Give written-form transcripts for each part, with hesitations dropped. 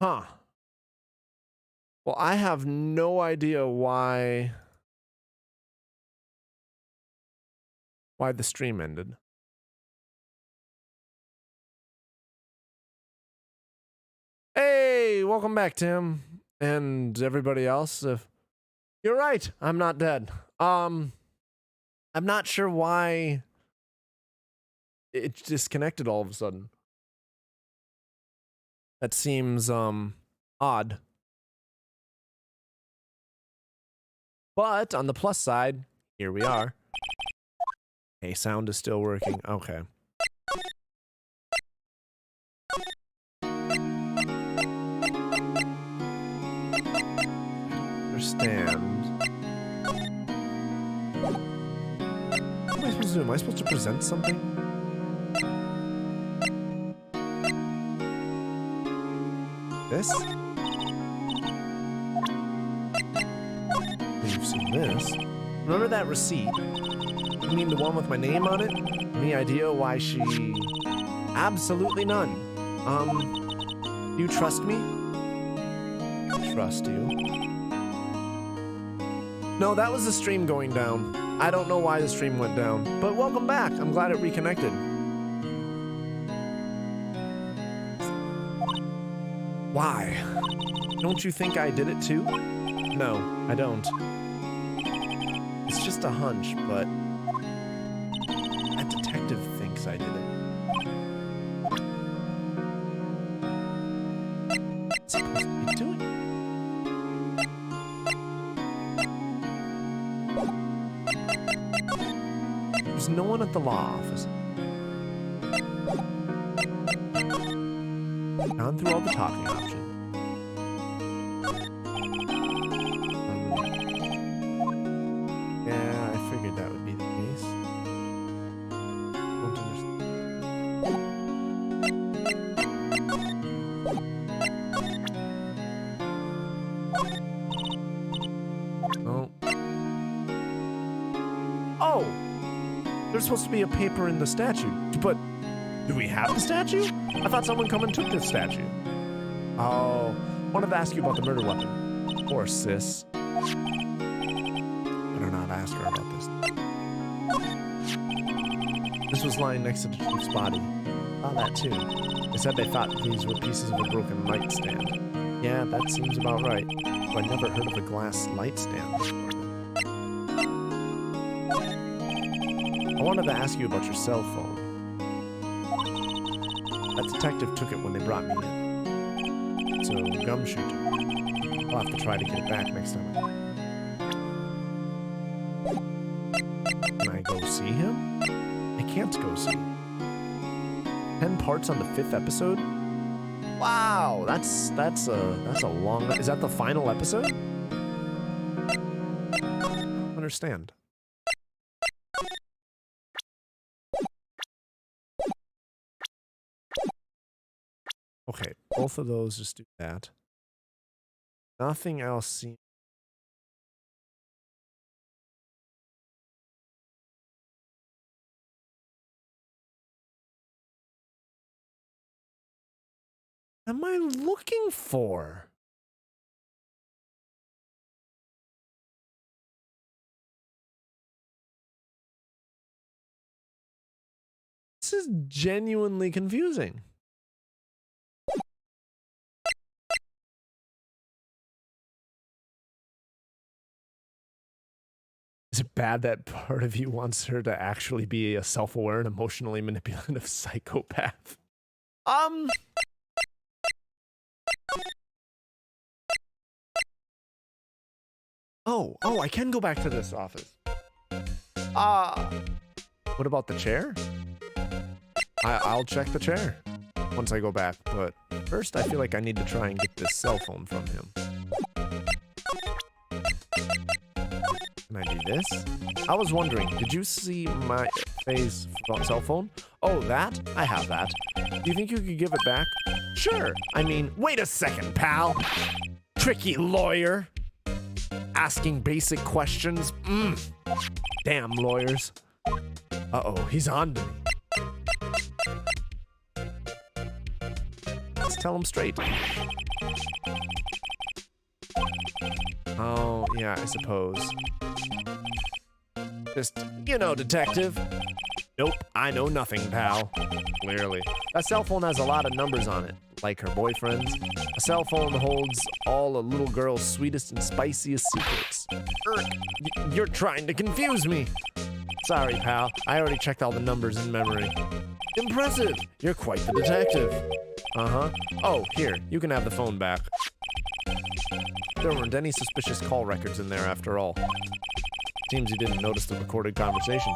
Huh. Well, I have no idea why the stream ended. Hey, welcome back, Tim, and everybody else. You're right, I'm not dead. I'm not sure why it disconnected all of a sudden. That seems odd. But on the plus side, here we are. Hey, sound is still working. Okay. Understand. What am I supposed to do? Am I supposed to present something? This? You've seen this. Remember that receipt? You mean the one with my name on it? Any idea why she... Absolutely none. Do you trust me? Trust you. No, that was the stream going down. I don't know why the stream went down. But welcome back. I'm glad it reconnected. Why? Don't you think I did it too? No, I don't. It's just a hunch, but that detective thinks I did it. What's supposed to be doing? There's no one at the law office. Gone through all the talking options. Yeah, I figured that would be the case. Don't understand. Oh. Oh! There's supposed to be a paper in the statue, but do we have the statue? I thought someone come and took this statue. Oh, wanted to ask you about the murder weapon. Poor sis. Better not ask her about this. This was lying next to the chief's body. Saw that too. They said they thought these were pieces of a broken light stand. Yeah, that seems about right. But I never heard of a glass light stand before. I wanted to ask you about your cell phone. That detective took it when they brought me in. So, gumshoe took it. I'll have to try to get it back next time. Can I go see him? I can't go see him. 10 parts on the 5th episode? Wow, that's a long... Is that the final episode? I don't understand. Okay, both of those, just do that. Nothing else seems... What am I looking for? This is genuinely confusing. Is it bad that part of you wants her to actually be a self-aware and emotionally manipulative psychopath? Oh, I can go back to this office. What about the chair? I'll check the chair once I go back, but first I feel like I need to try and get this cell phone from him. Can I do this? I was wondering, did you see my Faye's cell phone? Oh, that? I have that. Do you think you could give it back? Sure. I mean, wait a second, pal. Tricky lawyer. Asking basic questions. Damn lawyers. Uh-oh, he's on to me. Let's tell him straight. yeah, I suppose. Just, you know, detective. Nope, I know nothing, pal. Clearly. That cell phone has a lot of numbers on it, like her boyfriend's. A cell phone holds all a little girl's sweetest and spiciest secrets. You're trying to confuse me. Sorry, pal. I already checked all the numbers in memory. Impressive. You're quite the detective. Uh-huh. Oh, here. You can have the phone back. There weren't any suspicious call records in there after all. Seems you didn't notice the recorded conversation.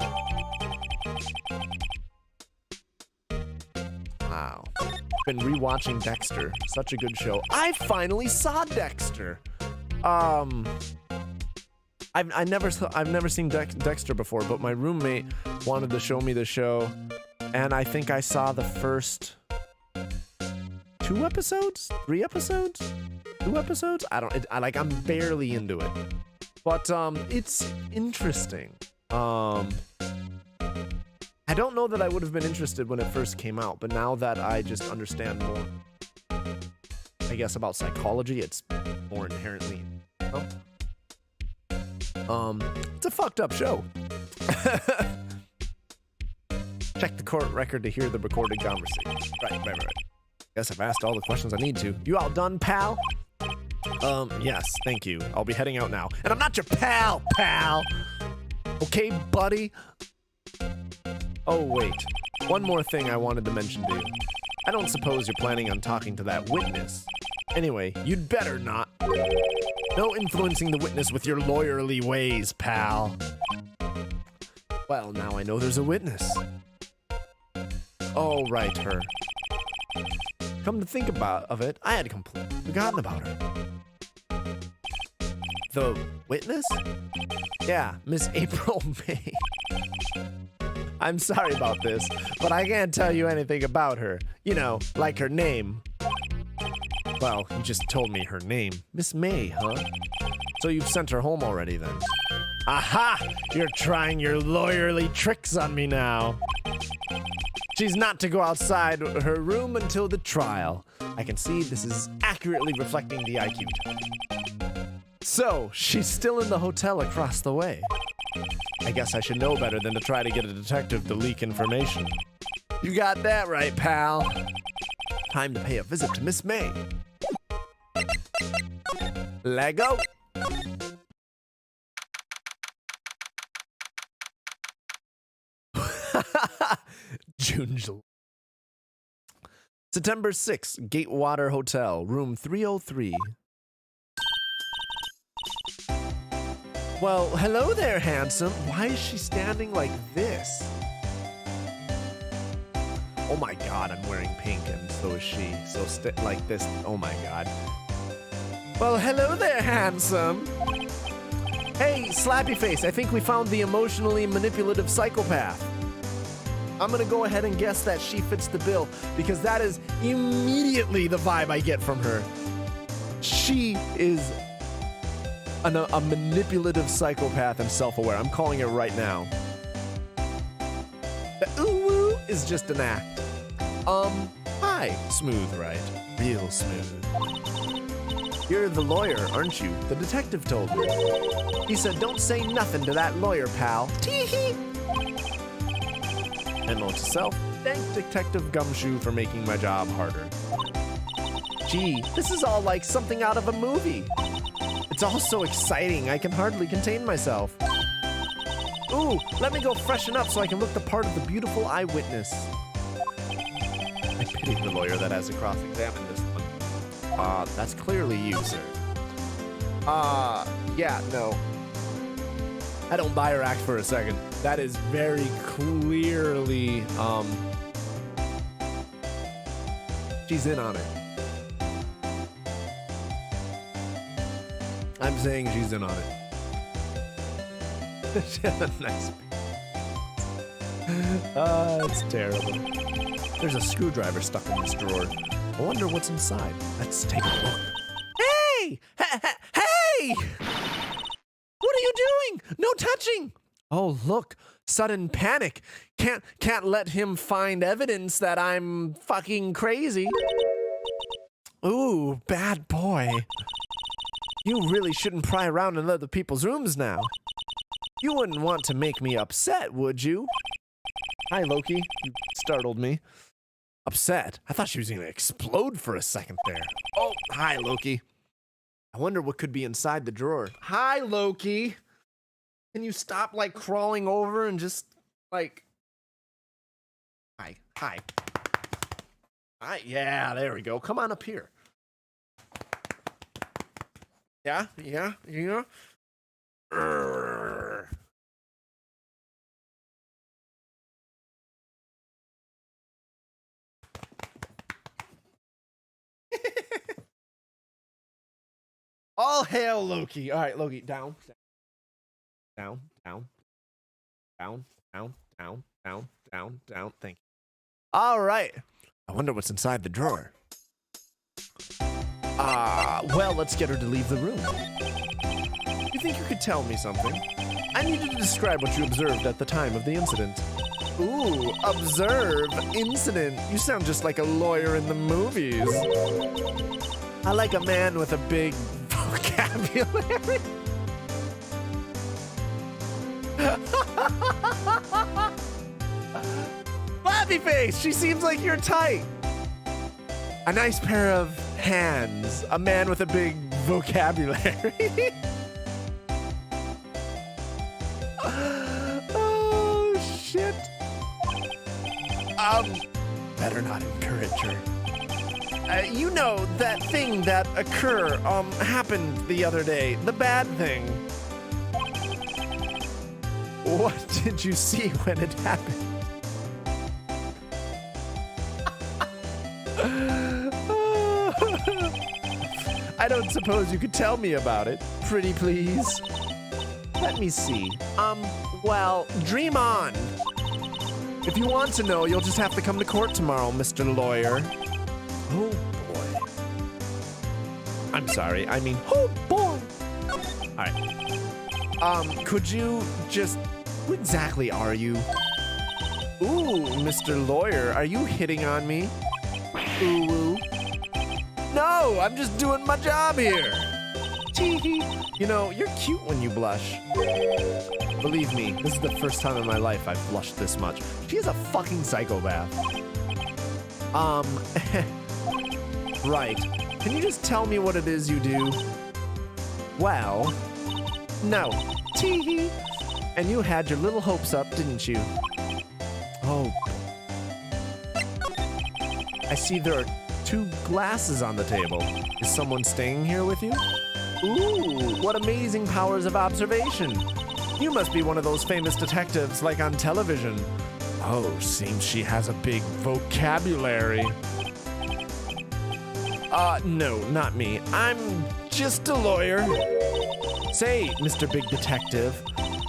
Wow. Been rewatching Dexter. Such a good show. I finally saw Dexter. I've never seen Dexter before, but my roommate wanted to show me the show, and I think I saw the first 2 episodes, 3 episodes, 2 episodes. I'm barely into it, but it's interesting. I don't know that I would have been interested when it first came out, but now that I just understand more, I guess, about psychology, it's more inherently. It's a fucked up show. Check the court record to hear the recorded conversation. Right. Guess I've asked all the questions I need to. You all done, pal? Yes, thank you. I'll be heading out now. And I'm not your pal. Okay, buddy? Oh, wait. One more thing I wanted to mention to you. I don't suppose you're planning on talking to that witness. Anyway, you'd better not. No influencing the witness with your lawyerly ways, pal. Well, now I know there's a witness. Oh, right, her. Come to think of it, I had completely forgotten about her. The witness? Yeah, Miss April May. I'm sorry about this, but I can't tell you anything about her. You know, like her name. Well, you just told me her name. Miss May, huh? So you've sent her home already then? Aha! You're trying your lawyerly tricks on me now. She's not to go outside her room until the trial. I can see this is accurately reflecting the IQ test. So, she's still in the hotel across the way. I guess I should know better than to try to get a detective to leak information. You got that right, pal. Time to pay a visit to Miss May. Lego. June. September 6th, Gatewater Hotel, room 303. Well, hello there, handsome. Why is she standing like this? Oh my god, I'm wearing pink and so is she. So like this. Oh my god. Well, hello there, handsome. Hey, Slappy Face, I think we found the emotionally manipulative psychopath. I'm gonna go ahead and guess that she fits the bill because that is immediately the vibe I get from her. She is a manipulative psychopath and self-aware. I'm calling it right now. The ooh-woo is just an act. Hi, Smooth, right? Real smooth. You're the lawyer, aren't you? The detective told me. He said, don't say nothing to that lawyer, pal. Tee-hee. Memo to self, thank Detective Gumshoe for making my job harder. Gee, this is all like something out of a movie. It's all so exciting, I can hardly contain myself. Ooh, let me go freshen up so I can look the part of the beautiful eyewitness. I pity the lawyer that has to cross-examine this one. That's clearly you, sir. Yeah, no. I don't buy her act for a second. That is very clearly, she's in on it. I'm saying she's in on it. She has a nice it's terrible. There's a screwdriver stuck in this drawer. I wonder what's inside. Let's take a look. Hey! Hey! What are you doing? No touching! Oh, look. Sudden panic. Can't let him find evidence that I'm fucking crazy. Ooh, bad boy. You really shouldn't pry around in other people's rooms now. You wouldn't want to make me upset, would you? Hi, Loki. You startled me. Upset? I thought she was going to explode for a second there. Oh, hi, Loki. I wonder what could be inside the drawer. Hi, Loki. Can you stop, like, crawling over and just, like... Hi. Hi. Hi. Yeah, there we go. Come on up here. Yeah? All hail Loki. All right, Loki, down. Down. Thank you. All right. I wonder what's inside the drawer. Well, let's get her to leave the room. You think you could tell me something? I need you to describe what you observed at the time of the incident. Ooh, observe, incident. You sound just like a lawyer in the movies. I like a man with a big vocabulary. Flappy face, she seems like you're tight. A nice pair of hands. A man with a big vocabulary. Oh, shit. Better not encourage her. You know, that thing that happened the other day. The bad thing. What did you see when it happened? I don't suppose you could tell me about it. Pretty please. Let me see. Well, dream on. If you want to know, you'll just have to come to court tomorrow, Mr. Lawyer. Oh, boy. I'm sorry, I mean, oh, boy. All right. Could you just... Who exactly are you? Ooh, Mr. Lawyer, are you hitting on me? Ooh. No, I'm just doing my job here. Tee-hee. You know, you're cute when you blush. Believe me, this is the first time in my life I've blushed this much. She is a fucking psychopath. Right. Can you just tell me what it is you do? Well, no. Tee-hee. And you had your little hopes up, didn't you? Oh. I see there are 2 glasses on the table. Is someone staying here with you? Ooh, what amazing powers of observation. You must be one of those famous detectives like on television. Oh, seems she has a big vocabulary. No, not me. I'm just a lawyer. Say, Mr. Big Detective,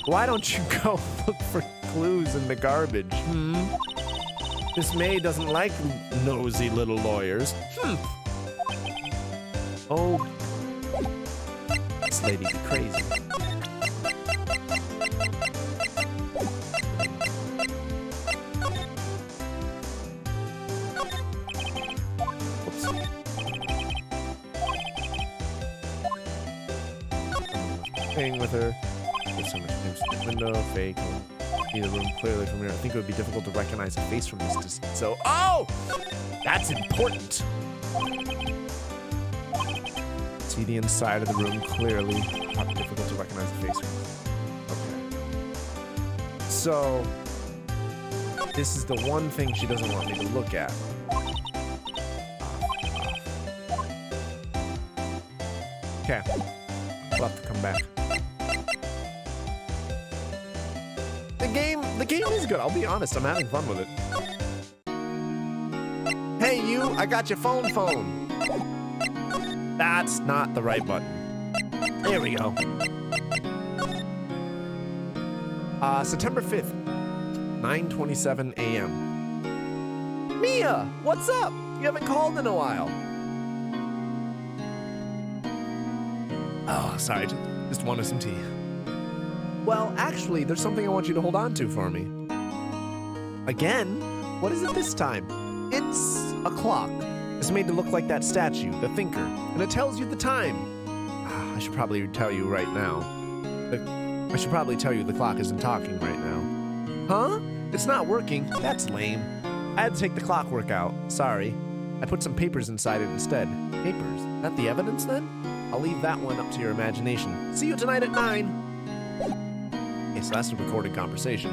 why don't you go look for clues in the garbage, Miss May doesn't like nosy little lawyers. Oh, this lady be crazy. Oops. Playing with her. There's so much news in the window, fake. See the room clearly from here. I think it would be difficult to recognize a face from this distance. So, oh! That's important. See the inside of the room clearly. Not difficult to recognize a face from. Okay. So, this is the one thing she doesn't want me to look at. Okay. We'll have to come back. The game is good. I'll be honest. I'm having fun with it. Hey, you. I got your phone. That's not the right button. There we go. September 5th, 9:27 a.m. Mia, what's up? You haven't called in a while. Oh, sorry. Just wanted some tea. Well, actually, there's something I want you to hold on to for me. Again? What is it this time? It's a clock. It's made to look like that statue, the thinker, and it tells you the time. I should probably tell you right now. I should probably tell you the clock isn't talking right now. Huh? It's not working? That's lame. I had to take the clockwork out. Sorry. I put some papers inside it instead. Papers? That the evidence then? I'll leave that one up to your imagination. See you tonight at 9. Okay, so that's a recorded conversation.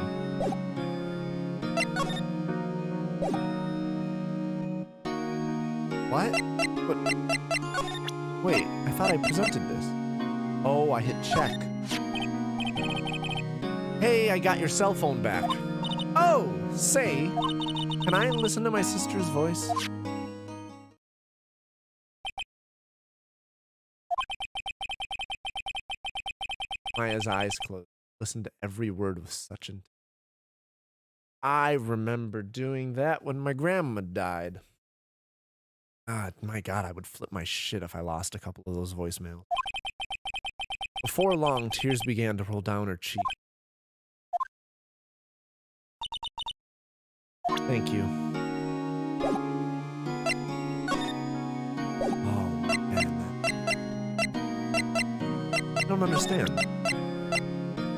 What? But wait, I thought I presented this. Oh, I hit check. Hey, I got your cell phone back. Oh, say, can I listen to my sister's voice? Maya's eyes closed. Listened to every word with such intent. I remember doing that when my grandma died. My God, I would flip my shit if I lost a couple of those voicemails. Before long, tears began to roll down her cheek. Thank you. Oh, man. I don't understand.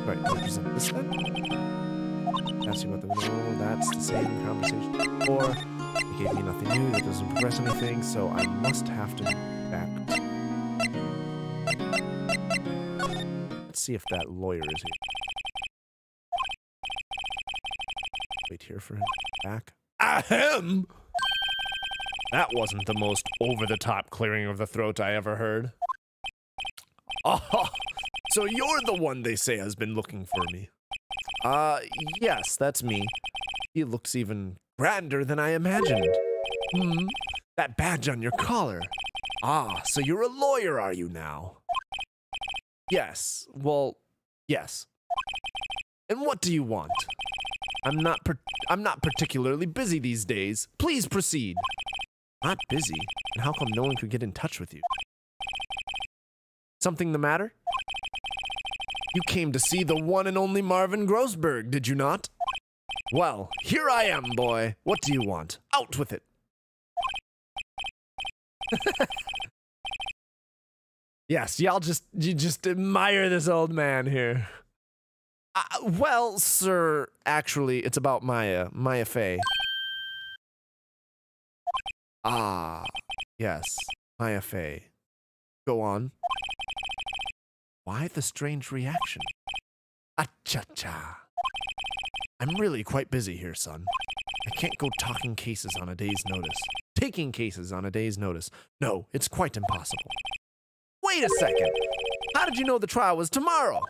Right, I'll present this then? Ask you about the window, that's the same conversation. Or, it gave me nothing new, that doesn't progress anything, so I must have to back. Let's see if that lawyer is here. Wait here for him back. Ahem! That wasn't the most over-the-top clearing of the throat I ever heard. Oh, so you're the one they say has been looking for me. Yes, that's me. He looks even grander than I imagined. That badge on your collar. Ah, so you're a lawyer, are you now? Yes, well, yes. And what do you want? I'm not particularly busy these days. Please proceed. Not busy? And how come no one could get in touch with you? Something the matter? You came to see the one and only Marvin Grossberg, did you not? Well, here I am, boy. What do you want? Out with it. Yes, you just admire this old man here. Well, sir, actually, it's about Maya Fey. Ah, yes, Maya Fey. Go on. Why the strange reaction? Acha-cha. I'm really quite busy here, son. I can't go taking cases on a day's notice. No, it's quite impossible. Wait a second. How did you know the trial was tomorrow?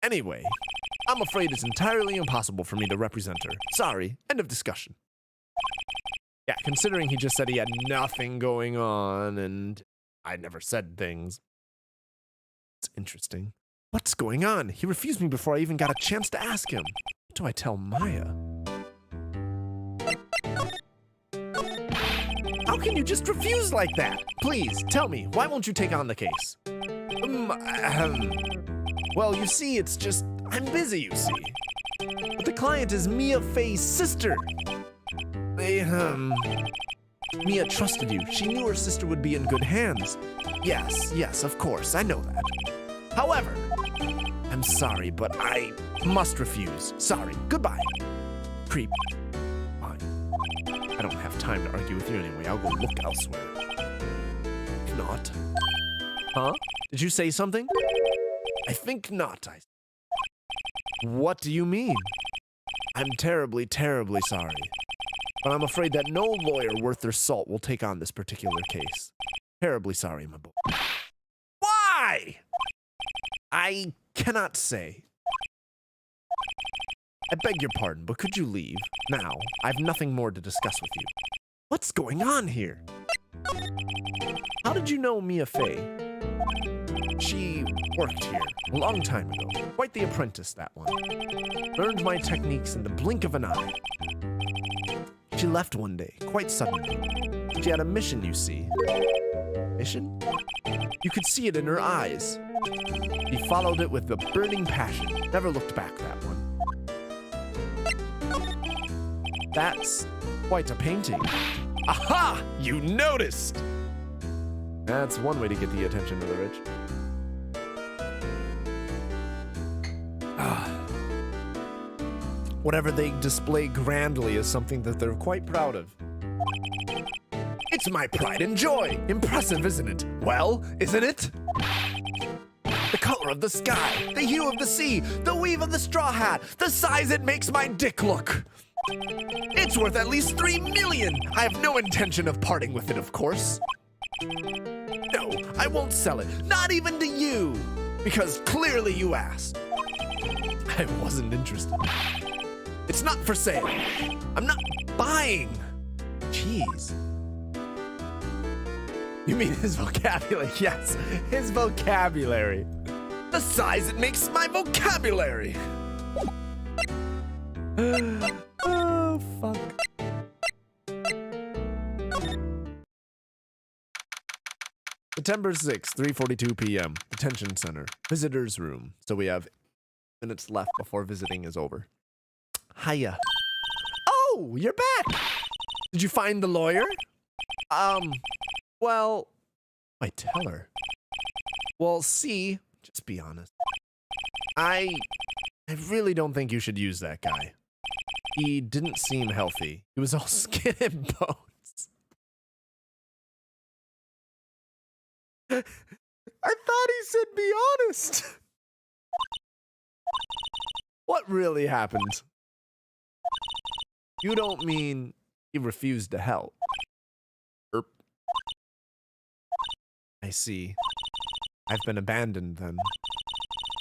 Anyway, I'm afraid it's entirely impossible for me to represent her. Sorry, end of discussion. Yeah, considering he just said he had nothing going on and I never said things. It's interesting. What's going on? He refused me before I even got a chance to ask him. What do I tell Maya? How can you just refuse like that? Please, tell me, why won't you take on the case? Well, you see, it's just, I'm busy, you see. But the client is Mia Fey's sister. Mia trusted you. She knew her sister would be in good hands. Yes, of course, I know that. However, I'm sorry, but I must refuse. Sorry, goodbye. Creep. Fine. I don't have time to argue with you anyway. I'll go look elsewhere. Not. Huh? Did you say something? I think not. What do you mean? I'm terribly, terribly sorry. But I'm afraid that no lawyer worth their salt will take on this particular case. Terribly sorry, my boy. Why? I cannot say. I beg your pardon, but could you leave? Now, I've nothing more to discuss with you. What's going on here? How did you know Mia Fey? She worked here a long time ago. Quite the apprentice, that one. Learned my techniques in the blink of an eye. She left one day, quite suddenly. She had a mission, you see. Mission? You could see it in her eyes. She followed it with a burning passion. Never looked back, that one. That's quite a painting. Aha! You noticed! That's one way to get the attention of the rich. Whatever they display grandly is something that they're quite proud of. It's my pride and joy. Impressive, isn't it? Well, isn't it? The color of the sky, the hue of the sea, the weave of the straw hat, the size it makes my dick look. It's worth at least 3 million. I have no intention of parting with it, of course. No, I won't sell it, not even to you, because clearly you asked. I wasn't interested. It's not for sale. I'm not buying. Jeez. You mean his vocabulary? Yes, his vocabulary. The size it makes my vocabulary. Oh, fuck. September 6th, 3:42 p.m. Detention Center. Visitor's room. So we have minutes left before visiting is over. Hiya. Oh, you're back. Did you find the lawyer? Well, I tell her. Well, see, just be honest. I really don't think you should use that guy. He didn't seem healthy. He was all skin and bones. I thought he said be honest. What really happened? You don't mean he refused to help? Erp. I see. I've been abandoned then.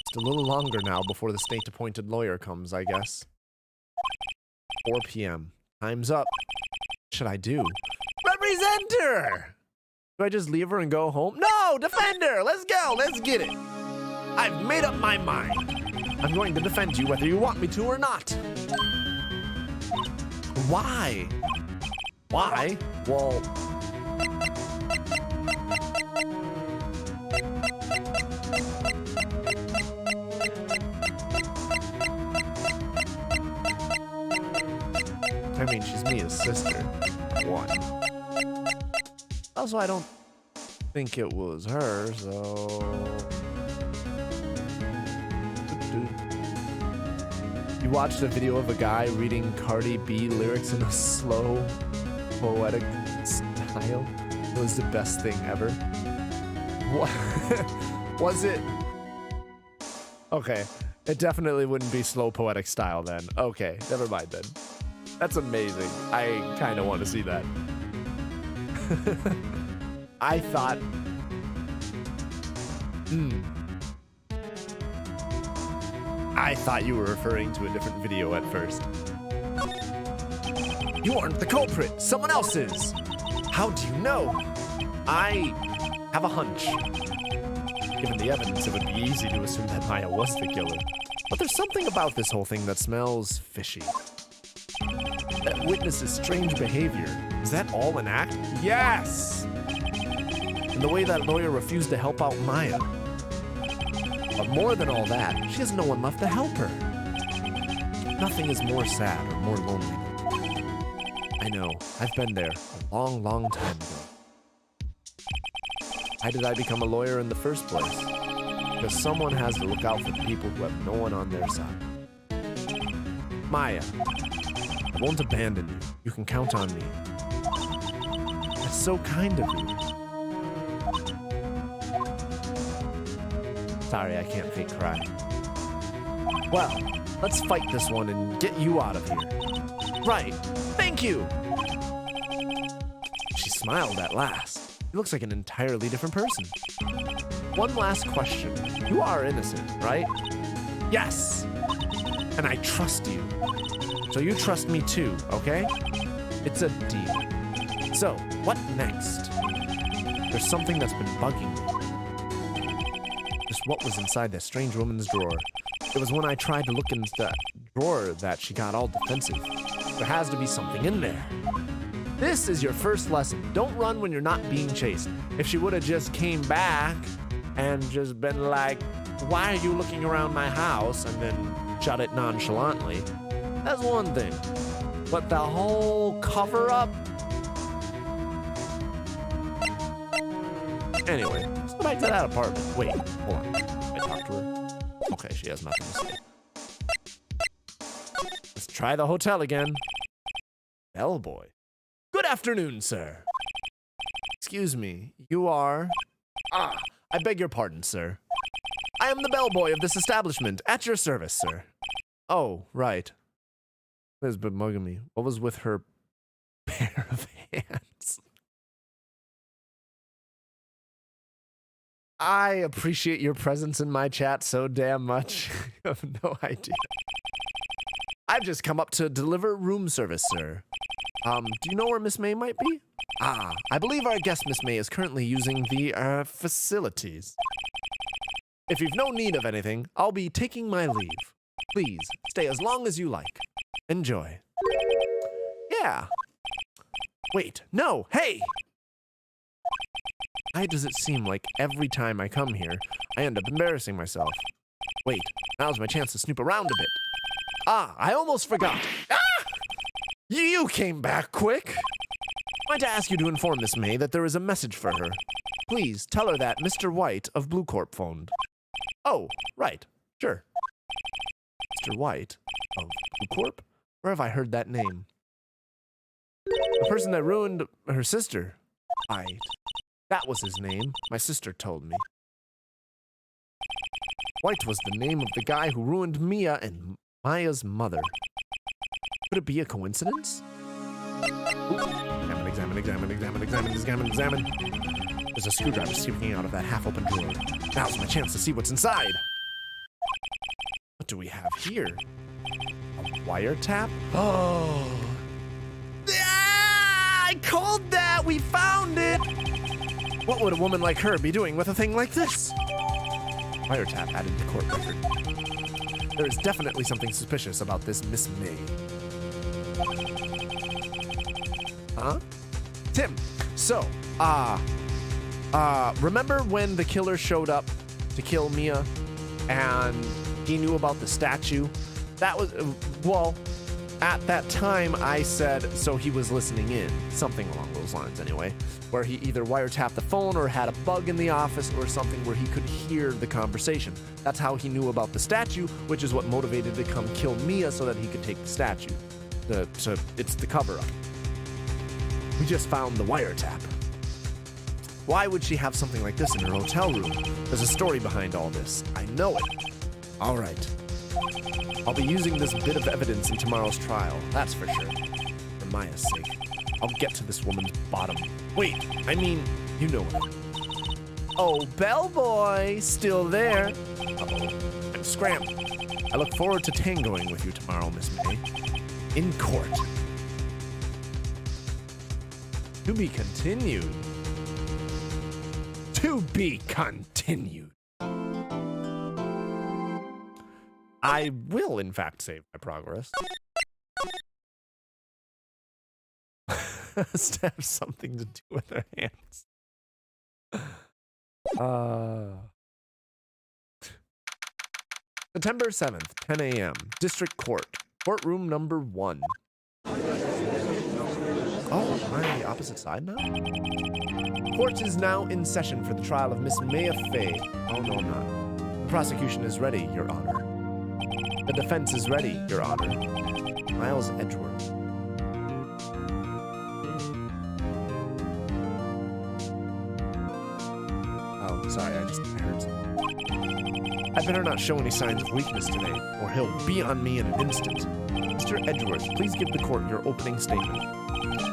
Just a little longer now before the state-appointed lawyer comes, I guess. 4 p.m. Time's up. What should I do? Represent her! Do I just leave her and go home? No! Defend her! Let's go! Let's get it! I've made up my mind. I'm going to defend you whether you want me to or not. Why? Why? Well... I mean, she's Mia's sister. One. Also, I don't think it was her, so... You watched a video of a guy reading Cardi B lyrics in a slow, poetic style? It was the best thing ever. What? Was it? Okay, it definitely wouldn't be slow, poetic style then. Okay, never mind then. That's amazing. I kind of want to see that. I thought... I thought you were referring to a different video at first. You aren't the culprit. Someone else is. How do you know? I have a hunch. Given the evidence, it would be easy to assume that Maya was the killer. But there's something about this whole thing that smells fishy. That witness's strange behavior. Is that all an act? Yes! And the way that lawyer refused to help out Maya. But more than all that, she has no one left to help her. Nothing is more sad or more lonely. I know, I've been there a long, long time ago. Why did I become a lawyer in the first place? Because someone has to look out for the people who have no one on their side. Maya, I won't abandon you. You can count on me. That's so kind of you. Sorry, I can't fake cry. Well, let's fight this one and get you out of here. Right. Thank you! She smiled at last. He looks like an entirely different person. One last question. You are innocent, right? Yes! And I trust you. So you trust me too, okay? It's a deal. So, what next? There's something that's been bugging me. Just what was inside that strange woman's drawer. It was when I tried to look into that drawer that she got all defensive. There has to be something in there. This is your first lesson. Don't run when you're not being chased. If she would have just came back and just been like, why are you looking around my house? And then shut it nonchalantly. That's one thing. But the whole cover-up? Anyway, let's go back to that apartment. Wait, hold on. I talked to her. Okay, she has nothing to say. Let's try the hotel again. Bellboy. Good afternoon, sir. Excuse me, you are... I beg your pardon, sir. I am the bellboy of this establishment. At your service, sir. Oh, right. Has been mugging me. What was with her pair of hands? I appreciate your presence in my chat so damn much. You have no idea. I've just come up to deliver room service, sir. Do you know where Miss May might be? I believe our guest, Miss May, is currently using the, facilities. If you've no need of anything, I'll be taking my leave. Please, stay as long as you like. Enjoy. Yeah. Wait, no, hey! Why does it seem like every time I come here, I end up embarrassing myself? Wait, now's my chance to snoop around a bit. I almost forgot. You came back quick. I'd like to ask you to inform Miss May that there is a message for her. Please tell her that Mr. White of Blue Corp phoned. Oh, right, sure. Mr. White of Blue Corp? Where have I heard that name? The person that ruined her sister. White. That was his name. My sister told me. White was the name of the guy who ruined Mia and Maya's mother. Could it be a coincidence? Ooh. Examine. There's a screwdriver sticking out of that half-open drawer. Now's my chance to see what's inside. What do we have here? A wiretap? Oh. I called that! We found it! What would a woman like her be doing with a thing like this? Wiretap added to court record. There is definitely something suspicious about this Miss May. Huh? Tim, so, remember when the killer showed up to kill Mia and he knew about the statue? That was, well, at that time I said, so he was listening in, something along those lines anyway, where he either wiretapped the phone or had a bug in the office or something where he could hear the conversation. That's how he knew about the statue, which is what motivated to come kill Mia so that he could take the statue. So it's the cover-up. We just found the wiretap. Why would she have something like this in her hotel room? There's a story behind all this. I know it. All right. I'll be using this bit of evidence in tomorrow's trial, that's for sure. For Maya's sake. I'll get to this woman's bottom. Wait, I mean, you know it. Oh, bellboy, still there. Uh-oh, I'm scrambling. I look forward to tangoing with you tomorrow, Miss May. In court. To be continued. To be continued. I will, in fact, save my progress. Must have something to do with their hands. September 7th, 10 a.m. District Court. Courtroom number 1. Oh, am I on the opposite side now? Court is now in session for the trial of Miss Maya Fay. Oh, no, I'm not. The prosecution is ready, Your Honor. The defense is ready, Your Honor. Miles Edgeworth. Oh, sorry, I heard something. I better not show any signs of weakness today, or he'll be on me in an instant. Mr. Edgeworth, please give the court your opening statement.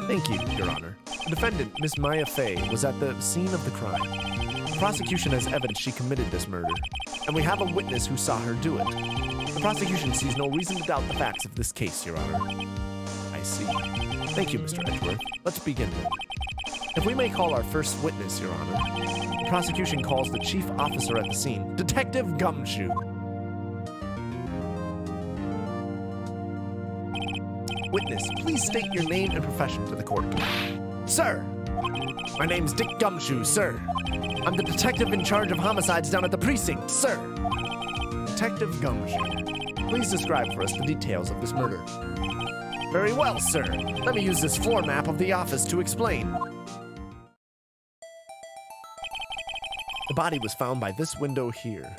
Thank you, Your Honor. The defendant, Miss Maya Fay, was at the scene of the crime. The prosecution has evidence she committed this murder, and we have a witness who saw her do it. The prosecution sees no reason to doubt the facts of this case, Your Honor. I see. Thank you, Mr. Edgeworth. Let's begin then. If we may call our first witness, Your Honor. The prosecution calls the chief officer at the scene, Detective Gumshoe. Witness, please state your name and profession to the court. Sir, my name's Dick Gumshoe, sir. I'm the detective in charge of homicides down at the precinct, sir. Detective Gumshoe, please describe for us the details of this murder. Very well, sir. Let me use this floor map of the office to explain. The body was found by this window here.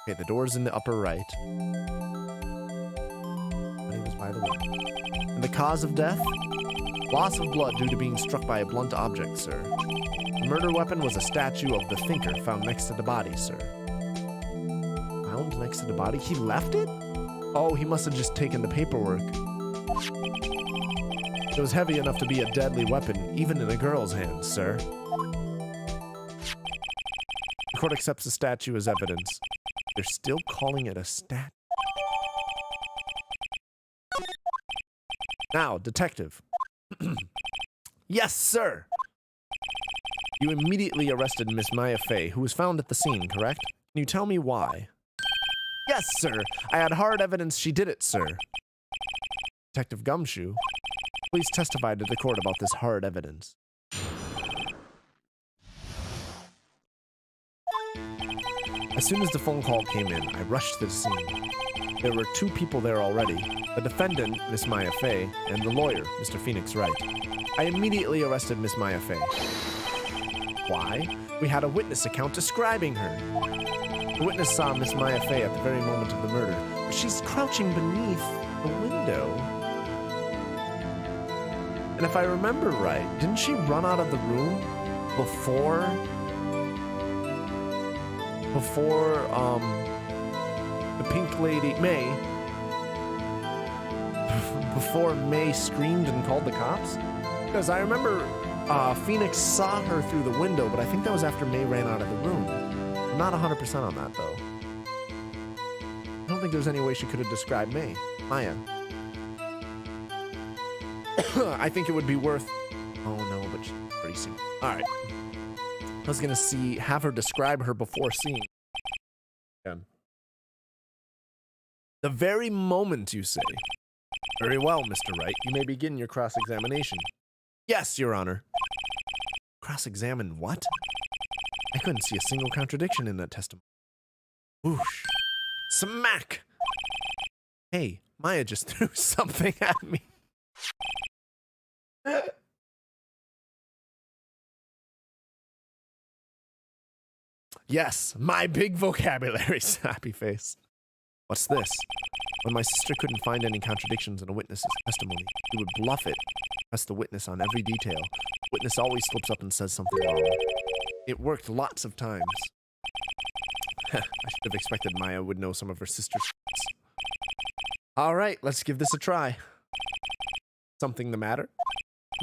Okay, the door's in the upper right. Body was by the window. And the cause of death? Loss of blood due to being struck by a blunt object, sir. The murder weapon was a statue of the thinker found next to the body, sir. Found next to the body? He left it? Oh, he must have just taken the paperwork. It was heavy enough to be a deadly weapon, even in a girl's hands, sir. The court accepts the statue as evidence. They're still calling it a statue. Now, detective. Yes, sir. You immediately arrested Miss Maya Fey, who was found at the scene, correct? Can you tell me why? Yes, sir. I had hard evidence she did it, sir. Detective Gumshoe, please testify to the court about this hard evidence. As soon as the phone call came in, I rushed to the scene. There were 2 people there already, the defendant, Miss Maya Fey, and the lawyer, Mr. Phoenix Wright. I immediately arrested Miss Maya Fey. Why? We had a witness account describing her. The witness saw Miss Maya Fey at the very moment of the murder, but she's crouching beneath the window. And if I remember right, didn't she run out of the room before the pink lady, May, before May screamed and called the cops? Because I remember Phoenix saw her through the window, but I think that was after May ran out of the room. I'm not 100% on that, though. I don't think there's any way she could have described Maya. I think it would be worth... Oh, no, but she's pretty soon. All right. I was going to have her describe her before seeing. Again. The very moment, you say. Very well, Mr. Wright. You may begin your cross-examination. Yes, Your Honor. Cross-examine what? I couldn't see a single contradiction in that testimony. Whoosh. Smack! Hey, Maya just threw something at me. Yes, my big vocabulary, happy face. What's this? When my sister couldn't find any contradictions in a witness's testimony, he would bluff it, press the witness on every detail. Witness always slips up and says something wrong. It worked lots of times. I should have expected Maya would know some of her sister's secrets. All right, let's give this a try. Something the matter?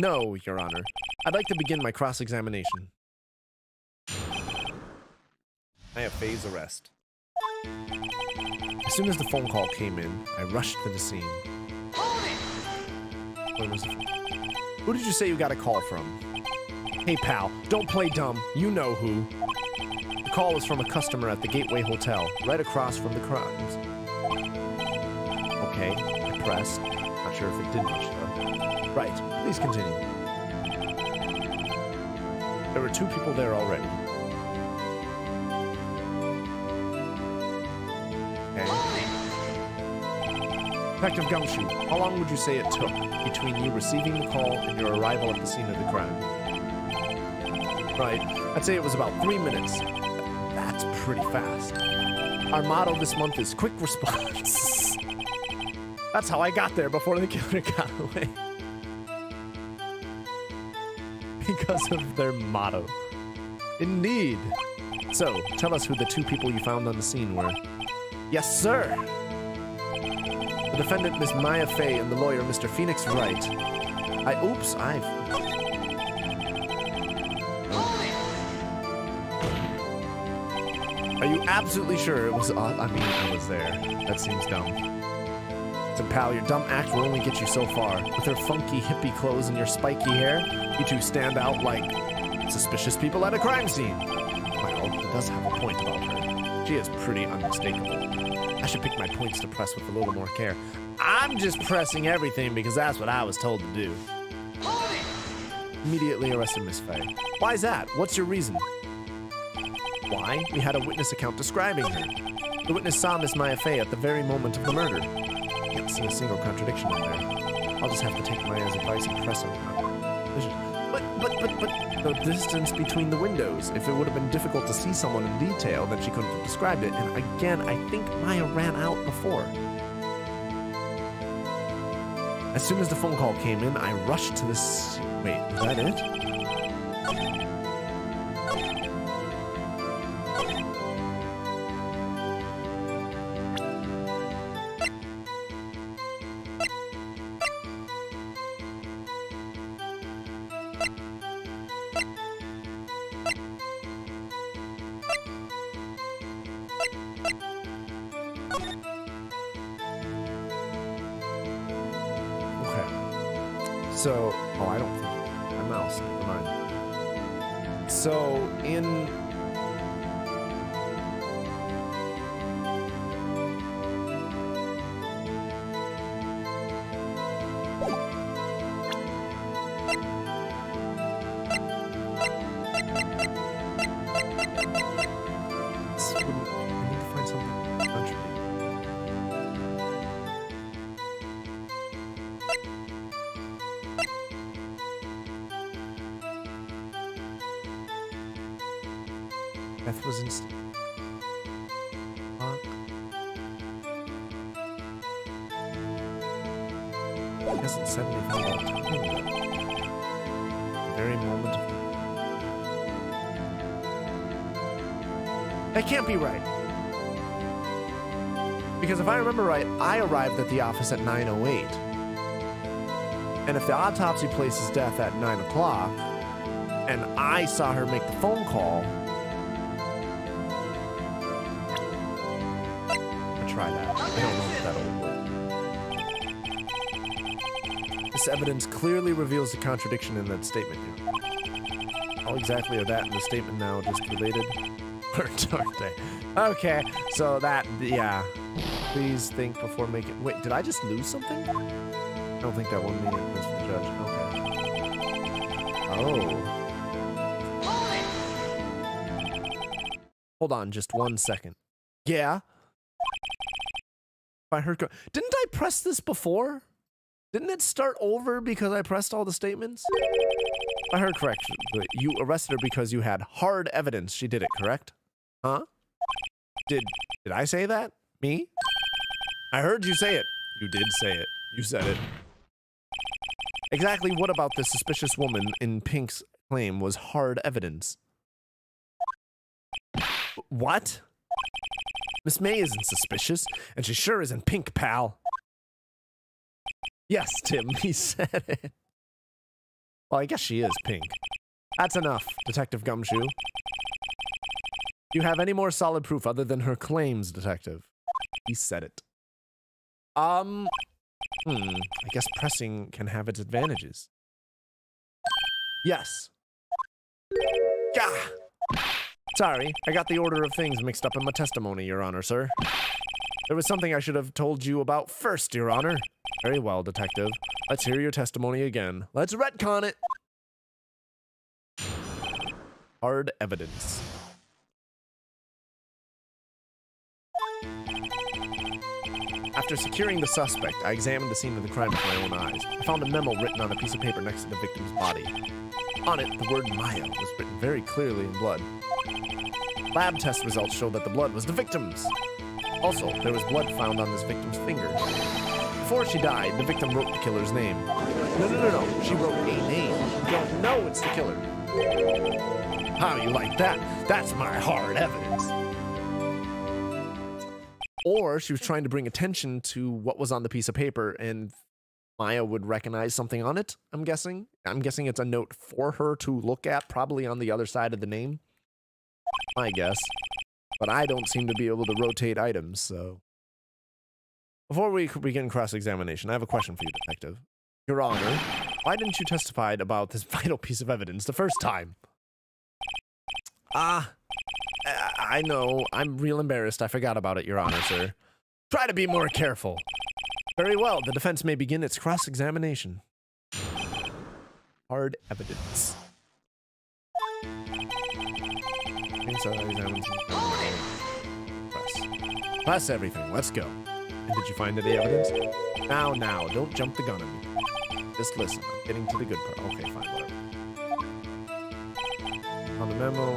No, Your Honor. I'd like to begin my cross-examination. Maya Fey's arrest. As soon as the phone call came in, I rushed to the scene. Where was the phone? Who did you say you got a call from? Hey, pal, don't play dumb. You know who. The call was from a customer at the Gateway Hotel, right across from the crimes. Okay, I pressed. Not sure if it did much, though. Right, please continue. There were 2 people there already. Detective Gumshoe, how long would you say it took between you receiving the call and your arrival at the scene of the crime? Right, I'd say it was about 3 minutes. That's pretty fast. Our motto this month is quick response. That's how I got there before the killer got away. Because of their motto. Indeed. So, tell us who the 2 people you found on the scene were. Yes, sir. The defendant, Miss Maya Fey, and the lawyer, Mr. Phoenix Wright. Are you absolutely sure it was... I was there. That seems dumb. So, pal, your dumb act will only get you so far. With her funky hippie clothes and your spiky hair, you 2 stand out like suspicious people at a crime scene. Well, it does have a point about her. She is pretty unmistakable. I should pick my points to press with a little more care. I'm just pressing everything because that's what I was told to do. Immediately arrested Miss Fey. Why is that? What's your reason? Why? We had a witness account describing her. The witness saw Miss Maya Fey at the very moment of the murder. Can't see a single contradiction in there. I'll just have to take Maya's advice and press on her. But the distance between the windows. If it would have been difficult to see someone in detail, then she couldn't have described it. And again, I think Maya ran out before. As soon as the phone call came in, I rushed to this. Wait, is that it? So, oh, I don't think my mouse. Never mind. So in I need to find something contradicting. Beth was in. He hasn't said anything about time. The very moment of. That can't be right. Because if I remember right, I arrived at the office at 9:08. And if the autopsy places death at 9 o'clock, and I saw her make the phone call. Try that. I don't know if that'll work. This evidence clearly reveals the contradiction in that statement here. How exactly are that and the statement now just related? Aren't they? Okay, so that, yeah. Please think before making. Wait, did I just lose something? I don't think that one meeting was for the judge. Okay. Oh. Hold on, just 1 second. Yeah. I heard. Didn't I press this before? Didn't it start over because I pressed all the statements? I heard correct. You arrested her because you had hard evidence she did it, correct? Huh? Did I say that? Me? I heard you say it. You did say it. You said it. Exactly what about this suspicious woman in Pink's claim was hard evidence? What? Miss May isn't suspicious, and she sure isn't Pink, pal. Yes, Tim, he said it. Well, I guess she is Pink. That's enough, Detective Gumshoe. Do you have any more solid proof other than her claims, Detective? He said it. I guess pressing can have its advantages. Yes. Gah! Sorry, I got the order of things mixed up in my testimony, Your Honor, sir. There was something I should have told you about first, Your Honor. Very well, Detective. Let's hear your testimony again. Let's retcon it. Hard evidence. After securing the suspect, I examined the scene of the crime with my own eyes. I found a memo written on a piece of paper next to the victim's body. On it, the word Maya was written very clearly in blood. Lab test results showed that the blood was the victim's. Also, there was blood found on this victim's finger. Before she died, the victim wrote the killer's name. No. She wrote a name. You don't know it's the killer. How you like that? That's my hard evidence. Or she was trying to bring attention to what was on the piece of paper, and Maya would recognize something on it, I'm guessing. I'm guessing it's a note for her to look at, probably on the other side of the name. My guess. But I don't seem to be able to rotate items, so. Before we begin cross-examination, I have a question for you, Detective. Your Honor, why didn't you testify about this vital piece of evidence the first time? I know. I'm real embarrassed. I forgot about it, Your Honor, sir. Try to be more careful. Very well. The defense may begin its cross-examination. Hard evidence. Press everything. Let's go. And did you find any evidence? Now. Don't jump the gun on me. Just listen. I'm getting to the good part. Okay, fine. Whatever. On the memo.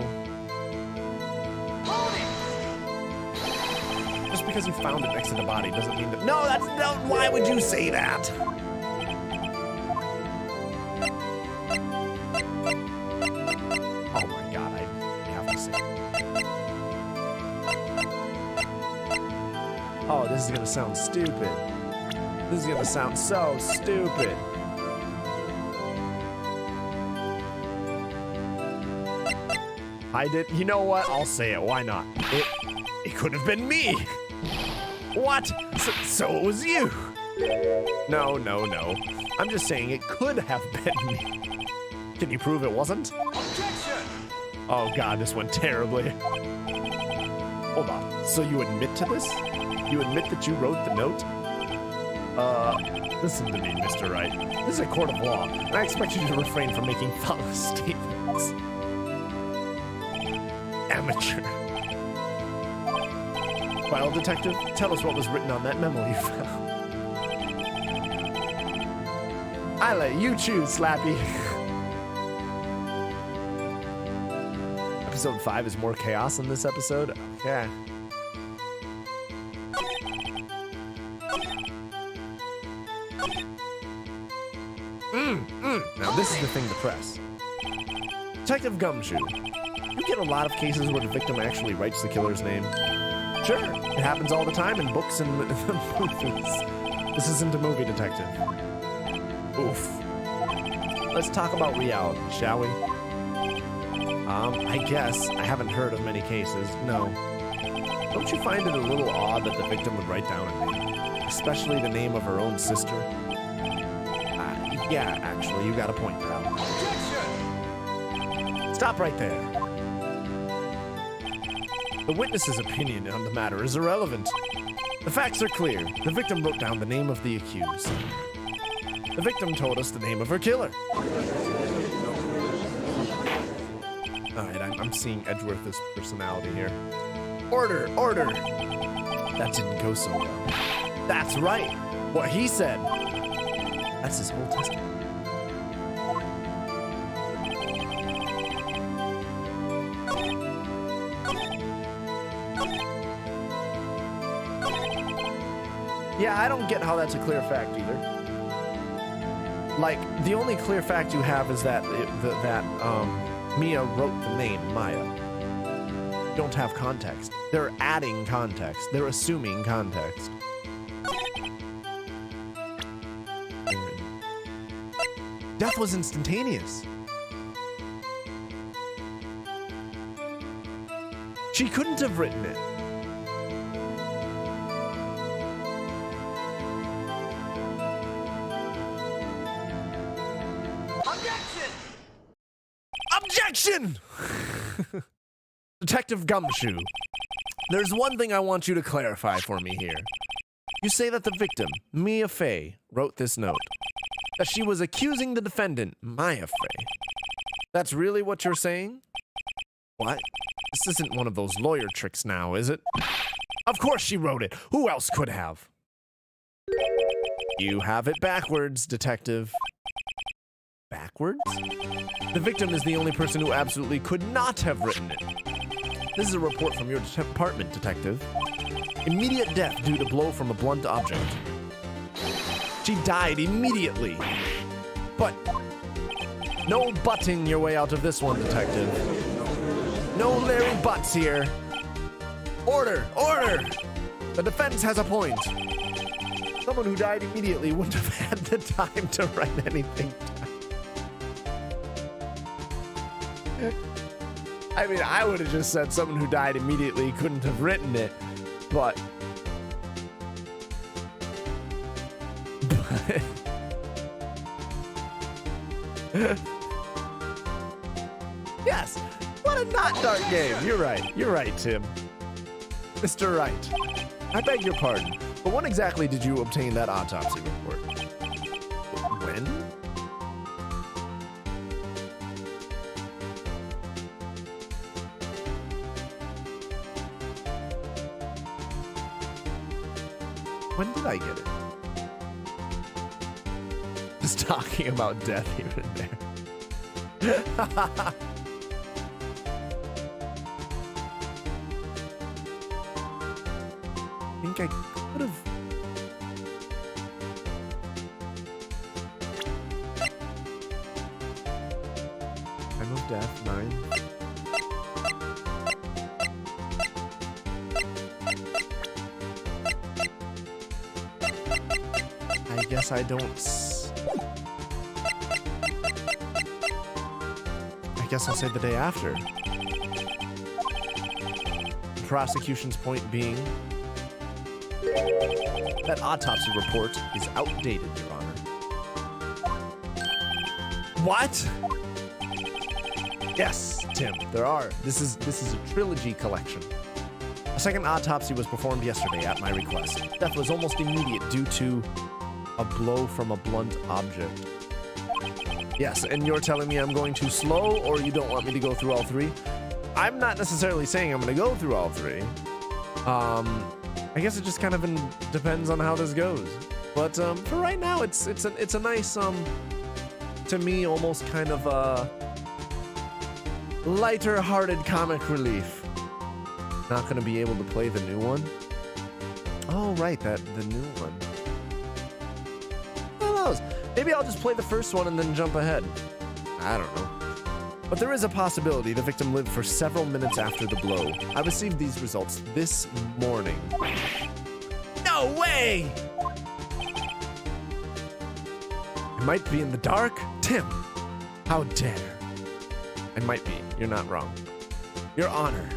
Just because you found it next to the body doesn't mean that. No, that's no. Why would you say that? Oh my God, I have to say. Oh, this is gonna sound stupid. This is gonna sound so stupid. I did. You know what? I'll say it. Why not? It could have been me. What? So it was you. No. I'm just saying it could have been me. Can you prove it wasn't? Objection! Oh God, this went terribly. Hold on. So you admit to this? You admit that you wrote the note? Listen to me, Mr. Wright. This is a court of law, and I expect you to refrain from making false statements. Amateur. Well, detective, tell us what was written on that memo you found. I let you choose, Slappy. Episode 5 is more chaos than this episode? Yeah. Now this is the thing to press. Detective Gumshoe, you get a lot of cases where the victim actually writes the killer's name. Sure, it happens all the time in books and movies. This isn't a movie, detective. Oof. Let's talk about reality, shall we? I guess. I haven't heard of many cases, no. Don't you find it a little odd that the victim would write down a name? Especially the name of her own sister? Yeah, actually, you got a point, pal. Objection! Stop right there. The witness's opinion on the matter is irrelevant. The facts are clear. The victim wrote down the name of the accused. The victim told us the name of her killer. Alright, I'm seeing Edgeworth's personality here. Order! That didn't go so well. That's right! What he said! That's his whole testament. Yeah, I don't get how that's a clear fact either. Like, the only clear fact you have is that Mia wrote the name Maya. You don't have context. They're adding context. They're assuming context. Death was instantaneous. She couldn't have written it. Objection! Detective Gumshoe, there's one thing I want you to clarify for me here. You say that the victim, Mia Fey, wrote this note. That she was accusing the defendant, Maya Fey. That's really what you're saying? What? This isn't one of those lawyer tricks now, is it? Of course she wrote it. Who else could have? You have it backwards, detective. Backwards? The victim is the only person who absolutely could not have written it. This is a report from your department, detective. Immediate death due to blow from a blunt object. She died immediately. But no butting your way out of this one, detective. No Larry Butts here. Order! The defense has a point. Someone who died immediately wouldn't have had the time to write anything down. I mean, I would have just said someone who died immediately couldn't have written it, but yes, what a not dark game. You're right, Tim. Mr. Wright, I beg your pardon, but when exactly did you obtain that autopsy report? When? When did I get it? Just talking about death here and there. think I could have... Time of death, 9. I guess I don't... I guess I'll say the day after. The prosecution's point being that autopsy report is outdated, Your Honor. What? Yes, Tim, there are. This is a trilogy collection. A second autopsy was performed yesterday at my request. Death was almost immediate due to a blow from a blunt object. Yes, and you're telling me I'm going too slow, or you don't want me to go through all 3? I'm not necessarily saying I'm going to go through all 3. I guess it just kind of depends on how this goes. But for right now, it's a nice to me almost kind of lighter-hearted comic relief. Not going to be able to play the new one. Oh right, the new one. Who knows? Maybe I'll just play the first one and then jump ahead. I don't know. But there is a possibility the victim lived for several minutes after the blow. I received these results this morning. No way! It might be in the dark? Tim, how dare. It might be. You're not wrong. Your Honor,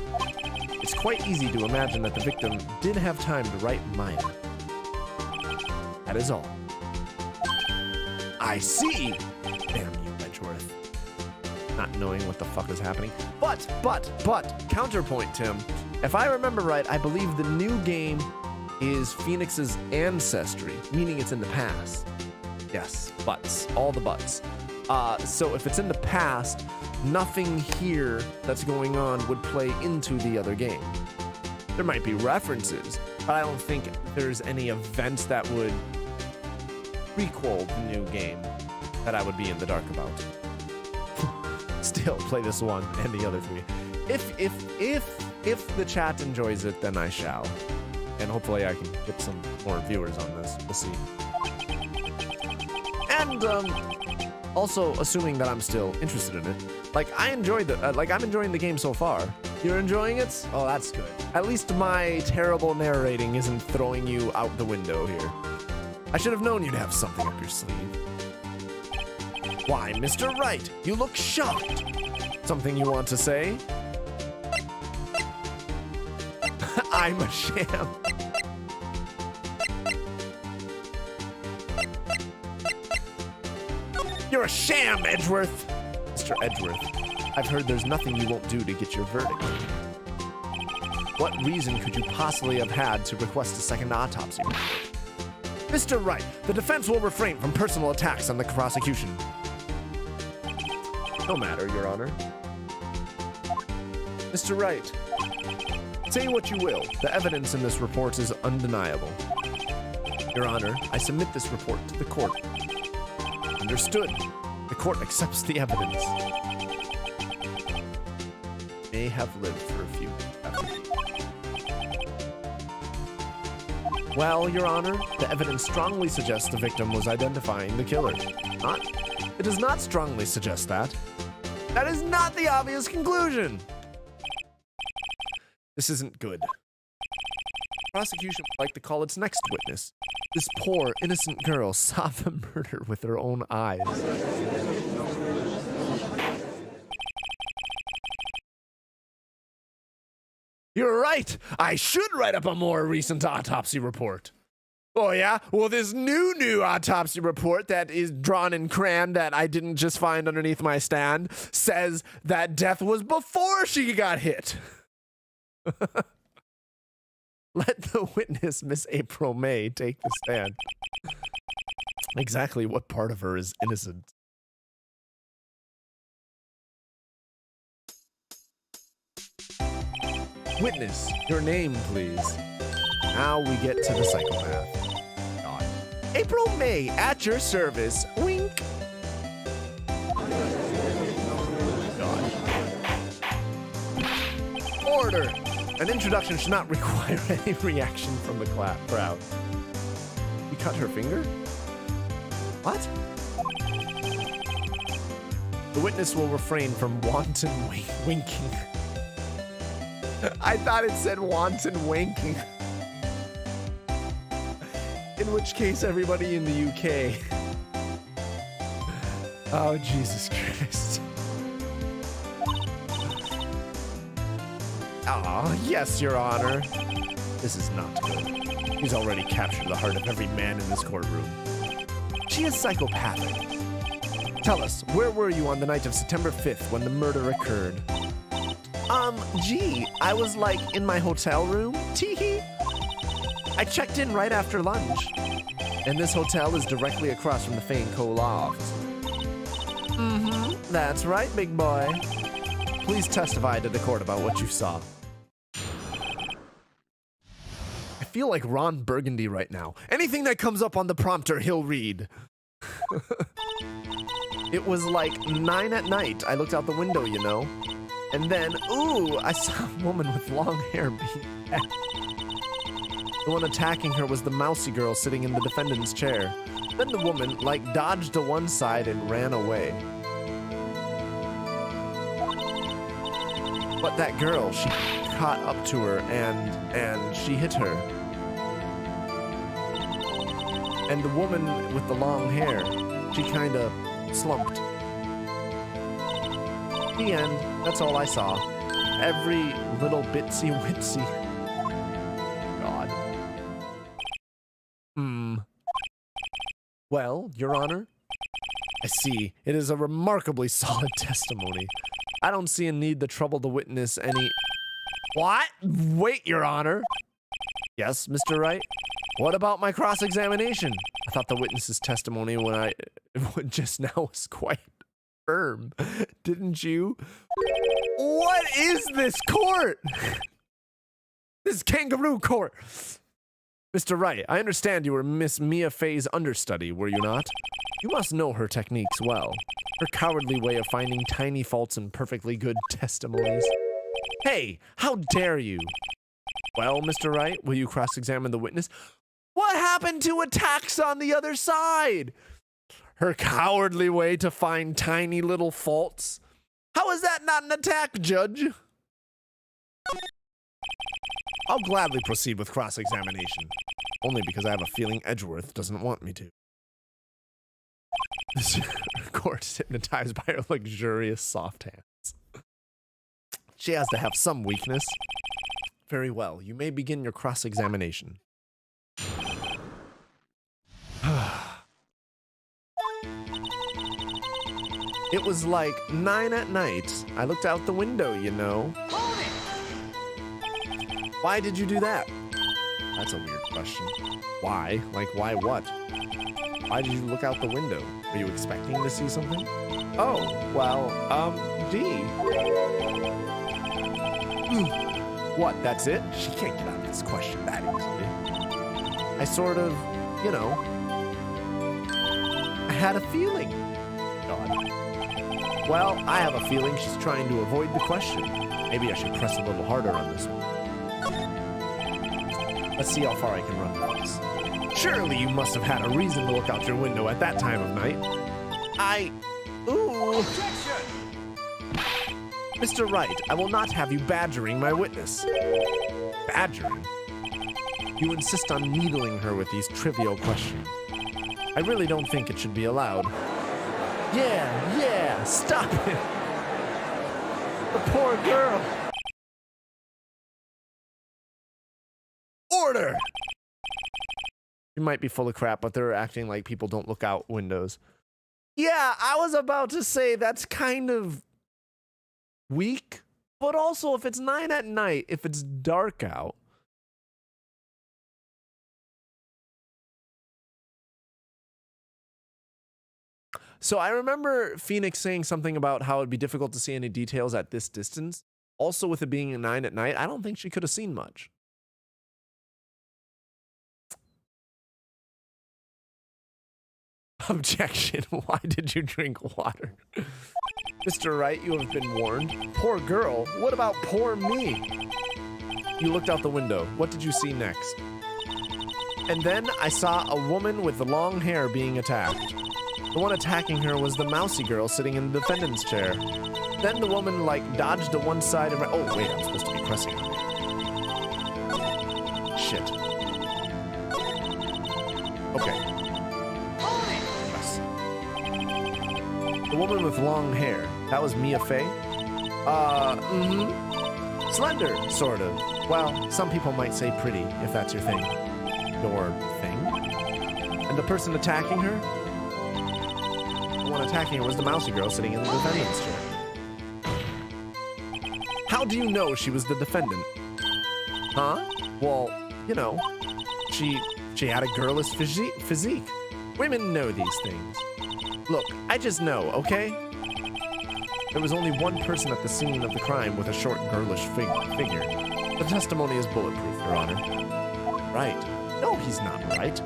it's quite easy to imagine that the victim did have time to write minor. That is all. I see! Damn you, Edgeworth. Not knowing what the fuck is happening. But, counterpoint, Tim. If I remember right, I believe the new game is Phoenix's ancestry, meaning it's in the past. Yes, buts. All the buts. So if it's in the past, nothing here that's going on would play into the other game. There might be references, but I don't think there's any events that would prequel the new game that I would be in the dark about. Still play this one and the other 3. If the chat enjoys it, then I shall. And hopefully I can get some more viewers on this. We'll see. And also assuming that I'm still interested in it. Like I'm enjoying the game so far. You're enjoying it? Oh, that's good. At least my terrible narrating isn't throwing you out the window here. I should have known you'd have something up your sleeve. Why, Mr. Wright, you look shocked. Something you want to say? I'm a sham. You're a sham, Edgeworth. Mr. Edgeworth, I've heard there's nothing you won't do to get your verdict. What reason could you possibly have had to request a second autopsy? Mr. Wright, the defense will refrain from personal attacks on the prosecution. No matter, Your Honor. Mr. Wright, say what you will. The evidence in this report is undeniable. Your Honor, I submit this report to the court. Understood. The court accepts the evidence. May have lived for a few hours. Well, Your Honor, the evidence strongly suggests the victim was identifying the killer. It does not strongly suggest that. That is not the obvious conclusion. This isn't good. Prosecution would like to call its next witness. This poor, innocent girl saw the murder with her own eyes. You're right. I should write up a more recent autopsy report. Oh, yeah? Well, this new autopsy report that is drawn and crammed that I didn't just find underneath my stand says that death was before she got hit. Let the witness, Miss April May, take the stand. Exactly what part of her is innocent? Witness, your name, please. Now we get to the psychopath. God. April May, at your service. Wink. God. Order. An introduction should not require any reaction from the crowd. You cut her finger? What? The witness will refrain from wanton winking. I thought it said wanton wanking. In which case, everybody in the UK. Oh, Jesus Christ. Ah, yes, Your Honor. This is not good. He's already captured the heart of every man in this courtroom. She is psychopathic. Tell us, where were you on the night of September 5th when the murder occurred? Gee, I was like in my hotel room. Teehee. I checked in right after lunch. And this hotel is directly across from the Fane Co. law office. Mm-hmm, that's right, big boy. Please testify to the court about what you saw. I feel like Ron Burgundy right now. Anything that comes up on the prompter, he'll read. It was like 9 at night. I looked out the window, you know. And then, ooh, I saw a woman with long hair being attacked. The one attacking her was the mousy girl sitting in the defendant's chair. Then the woman, like, dodged to one side and ran away. But that girl, she caught up to her and she hit her. And the woman with the long hair, she kind of slumped. The end. That's all I saw. Every little bitsy witsy. God. Well, Your Honor, I see. It is a remarkably solid testimony. I don't see a need to trouble the witness any... What? Wait, Your Honor. Yes, Mr. Wright? What about my cross-examination? I thought the witness's testimony just now was quite firm. Didn't you? What is this court? This kangaroo court. Mr. Wright, I understand you were Miss Mia Fey's understudy, were you not? You must know her techniques well. Her cowardly way of finding tiny faults in perfectly good testimonies. Hey, how dare you? Well, Mr. Wright, will you cross-examine the witness? What happened to attacks on the other side? Her cowardly way to find tiny little faults? How is that not an attack, Judge? I'll gladly proceed with cross-examination. Only because I have a feeling Edgeworth doesn't want me to. This court is hypnotized by her luxurious soft hands. She has to have some weakness. Very well, you may begin your cross-examination. It was like 9 at night. I looked out the window, you know. Why did you do that? That's a weird question. Why? Like, why what? Why did you look out the window? Were you expecting to see something? Oh, well, gee. What, that's it? She can't get out of this question that easily. I sort of, you know, I had a feeling. God. Well, I have a feeling she's trying to avoid the question. Maybe I should press a little harder on this one. Let's see how far I can run with this. Surely you must have had a reason to look out your window at that time of night. Ooh. Objection! Mr. Wright, I will not have you badgering my witness. Badgering? You insist on needling her with these trivial questions. I really don't think it should be allowed. Yeah, stop it! The poor girl! Order! You might be full of crap, but they're acting like people don't look out windows. Yeah, I was about to say that's kind of weak, but also if it's 9 at night, if it's dark out. So I remember Phoenix saying something about how it'd be difficult to see any details at this distance. Also, with it being 9 at night, I don't think she could have seen much. Objection. Why did you drink water? Mr. Wright, you have been warned. Poor girl. What about poor me? You looked out the window. What did you see next? And then I saw a woman with long hair being attacked. The one attacking her was the mousy girl sitting in the defendant's chair. Then the woman, like, dodged to one side and ran. Oh, wait, I'm supposed to be pressing on it. Shit. Okay. Yes. The woman with long hair. That was Mia Fey? Slender, sort of. Well, some people might say pretty, if that's your thing. Your thing? And the person attacking her? The one attacking her was the mousy girl sitting in the defendant's chair. How do you know she was the defendant? Huh? Well, you know, she had a girlish physique. Women know these things. Look, I just know, okay? There was only one person at the scene of the crime with a short, girlish figure. The testimony is bulletproof, Your Honor. Right. No, he's not right.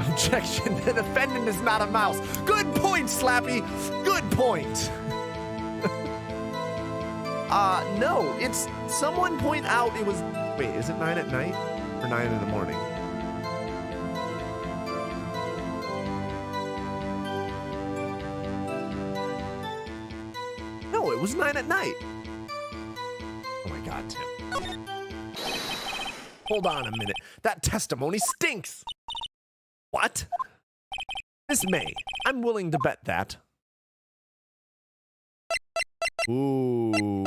Objection. The defendant is not a mouse. Good point, Slappy. Good point. No, it's... Someone point out it was... Wait, is it 9 at night? Or 9 in the morning? No, it was 9 at night. Oh my God, Tim. Hold on a minute. That testimony stinks. What? Miss May, I'm willing to bet that. Ooh. I'm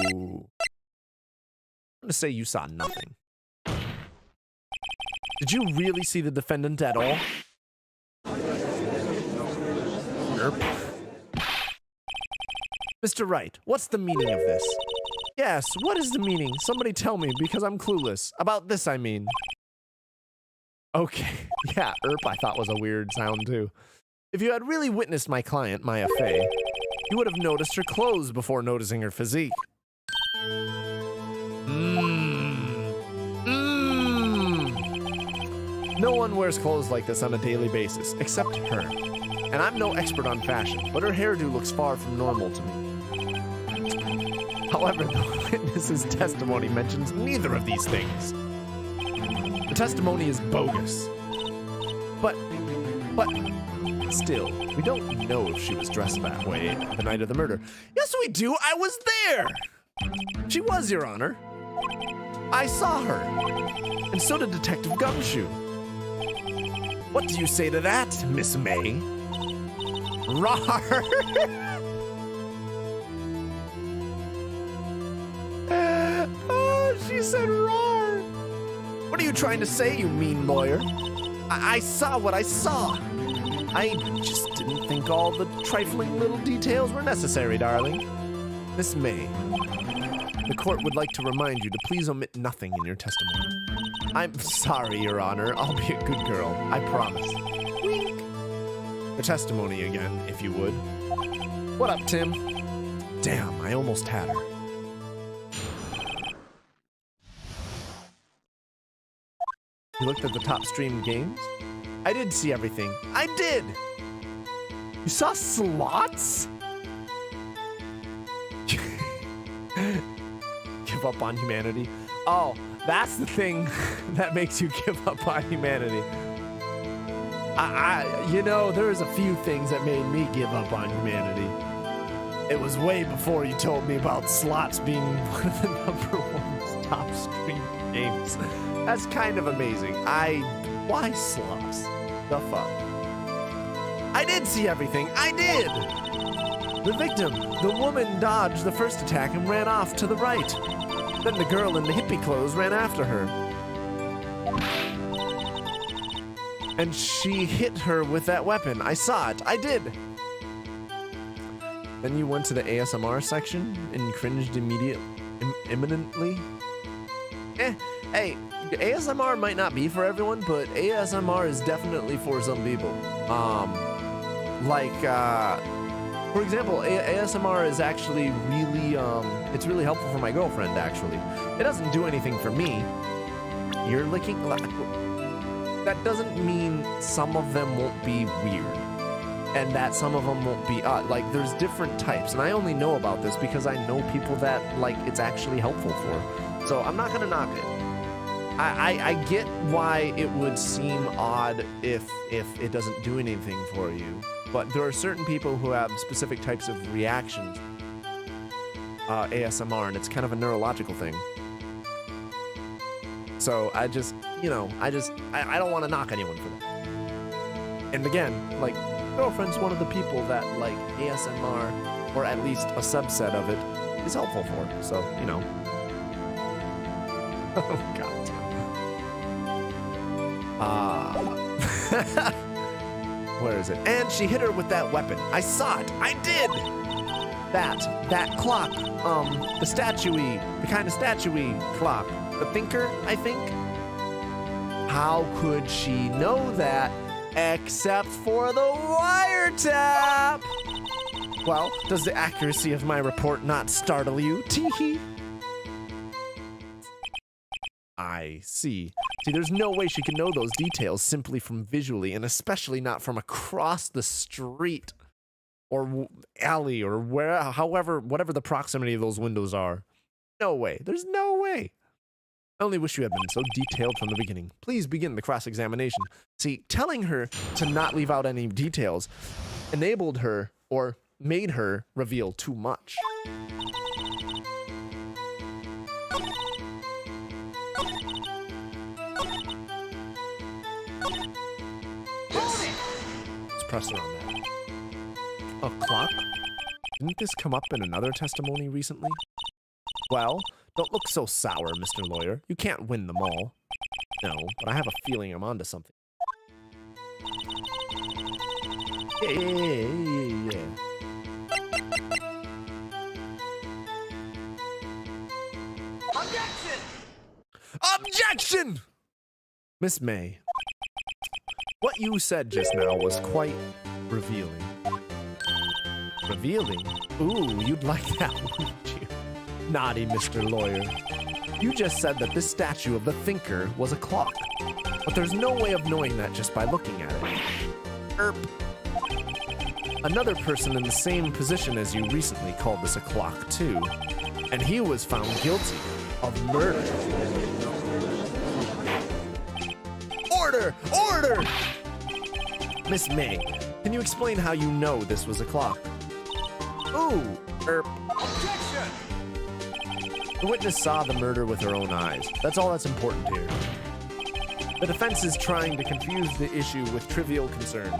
gonna say you saw nothing. Did you really see the defendant at all? Erp. Mr. Wright, what's the meaning of this? Yes, what is the meaning? Somebody tell me, because I'm clueless. About this, I mean. Okay. Yeah, erp I thought was a weird sound, too. If you had really witnessed my client, Maya Fey, you would have noticed her clothes before noticing her physique. No one wears clothes like this on a daily basis, except her. And I'm no expert on fashion, but her hairdo looks far from normal to me. However, the witness's testimony mentions neither of these things. The testimony is bogus. But still, we don't know if she was dressed that way the night of the murder. Yes, we do. I was there. She was, Your Honor. I saw her. And so did Detective Gumshoe. What do you say to that, Miss May? Rawr! Oh, she said rawr. What are you trying to say, you mean lawyer? I saw what I saw. I just didn't think all the trifling little details were necessary, darling. Miss May, the court would like to remind you to please omit nothing in your testimony. I'm sorry, Your Honor. I'll be a good girl. I promise. Wink. The testimony again, if you would. What up, Tim? Damn, I almost had her. You looked at the top streamed games? I did see everything. I did! You saw slots? Give up on humanity? Oh, that's the thing that makes you give up on humanity. You know, there's a few things that made me give up on humanity. It was way before you told me about slots being one of the #1 top streamed games. That's kind of amazing. Why slots? The fuck? I did see everything. I did! The victim, the woman, dodged the first attack and ran off to the right. Then the girl in the hippie clothes ran after her. And she hit her with that weapon. I saw it. I did. Then you went to the ASMR section and cringed imminently. Hey, ASMR might not be for everyone, but ASMR is definitely for some people. For example, ASMR is actually really, it's really helpful for my girlfriend, actually. It doesn't do anything for me. Ear licking? That doesn't mean some of them won't be weird. and that some of them won't be like there's different types, and I only know about this because I know people that like it's actually helpful for. So I'm not gonna knock it. I get why it would seem odd if it doesn't do anything for you, but there are certain people who have specific types of reactions, ASMR, and it's kind of a neurological thing. So I just, you know, I don't want to knock anyone for that. And again, like, girlfriend's one of the people that like ASMR, or at least a subset of it, is helpful for. So, you know. Oh, God. Where is it? And she hit her with that weapon. I saw it. I did. That clock. The statuey, the kind of statuey clock. The thinker, I think. How could she know that except for the wiretap? Well, does the accuracy of my report not startle you? Teehee. I see. See, there's no way she can know those details simply from visually, and especially not from across the street or alley or whatever the proximity of those windows are. No way. There's no way. I only wish you had been so detailed from the beginning. Please begin the cross-examination. See, telling her to not leave out any details enabled her or made her reveal too much. Let's press her on that. A clock? Didn't this come up in another testimony recently? Well, don't look so sour, Mr. Lawyer. You can't win them all. No, but I have a feeling I'm onto something. Yeah. Objection! Objection! Miss May, what you said just now was quite revealing. Revealing? Ooh, you'd like that, wouldn't you? Naughty Mr. Lawyer. You just said that this statue of the thinker was a clock. But there's no way of knowing that just by looking at it. Erp. Another person in the same position as you recently called this a clock, too. And he was found guilty of murder. Order! Order! Miss May, can you explain how you know this was a clock? Ooh, Objection! The witness saw the murder with her own eyes. That's all that's important here. The defense is trying to confuse the issue with trivial concerns.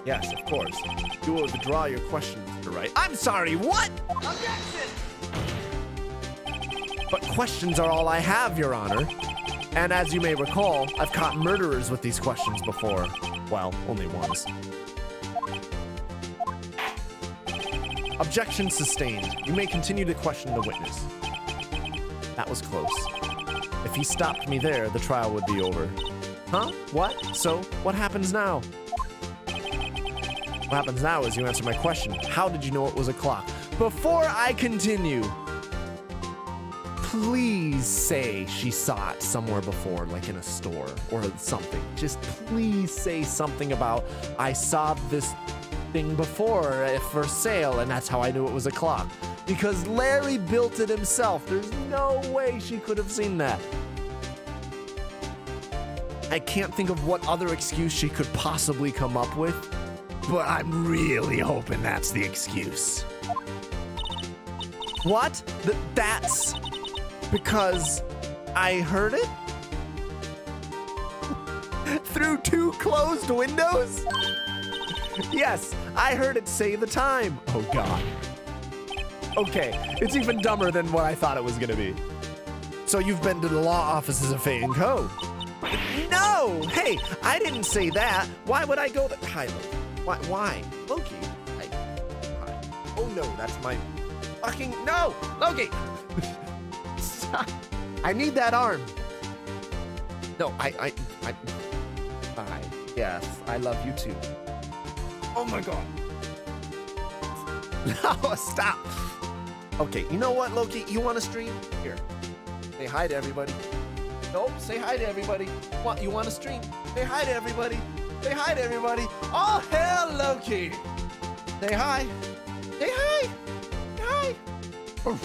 Yes, of course. You will withdraw your question, Mr. Wright. I'm sorry, what? Objection! But questions are all I have, Your Honor. And as you may recall, I've caught murderers with these questions before. Well, only once. Objection sustained. You may continue to question the witness. That was close. If he stopped me there, the trial would be over. Huh? What? So, what happens now? What happens now is you answer my question. How did you know it was a clock? Before I continue, please say she saw it somewhere before, like in a store or something. Just please say something about, I saw this thing before for sale, and that's how I knew it was a clock. Because Larry built it himself. There's no way she could have seen that. I can't think of what other excuse she could possibly come up with, but I'm really hoping that's the excuse. What? That's because I heard it? Through two closed windows? Yes, I heard it say the time. Oh, God. Okay, it's even dumber than what I thought it was gonna be. So you've been to the law offices of Fay & Co. No! Hey, I didn't say that. Why would I go there? Hi, Loki. Why? Loki? Hi. Oh, no, that's my fucking... No! Loki! Stop. I need that arm. No, I... Hi. Yes, I love you too. Oh, my God. No, stop. Okay, you know what, Loki? You want to stream? Here. Say hi to everybody. Nope, say hi to everybody. You want to stream? Say hi to everybody. Say hi to everybody. Oh, hell, Loki. Say hi. Say hi. Say hi. Okay,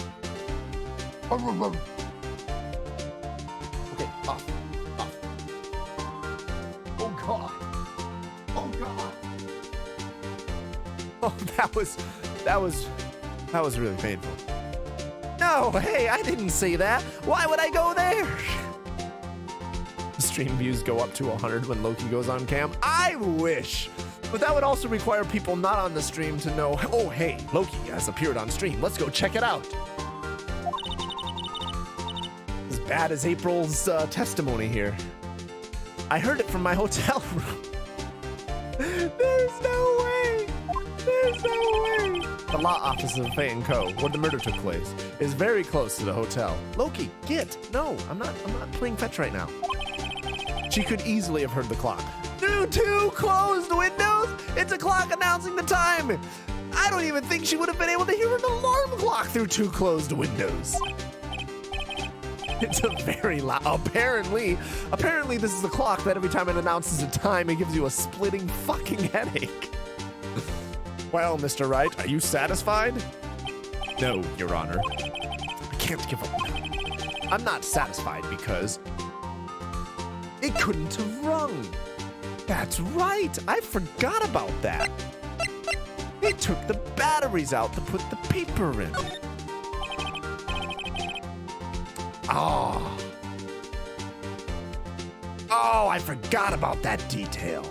off. Off. Oh, God. Oh, God. Oh, that was really painful. No, hey, I didn't say that. Why would I go there? The stream views go up to 100 when Loki goes on cam. I wish. But that would also require people not on the stream to know, oh, hey, Loki has appeared on stream. Let's go check it out. As bad as April's testimony here. I heard it from my hotel room. There's no way. There's no way. The law office of Fay & Co., where the murder took place, is very close to the hotel. Loki, get. No, I'm not playing fetch right now. She could easily have heard the clock. Through 2 closed windows? It's a clock announcing the time. I don't even think she would have been able to hear an alarm clock through 2 closed windows. It's a very loud, apparently this is the clock that every time it announces a time, it gives you a splitting fucking headache. Well, Mr. Wright, are you satisfied? No, Your Honor. I can't give up now. I'm not satisfied because it couldn't have rung. That's right, I forgot about that. They took the batteries out to put the paper in. Oh, I forgot about that detail.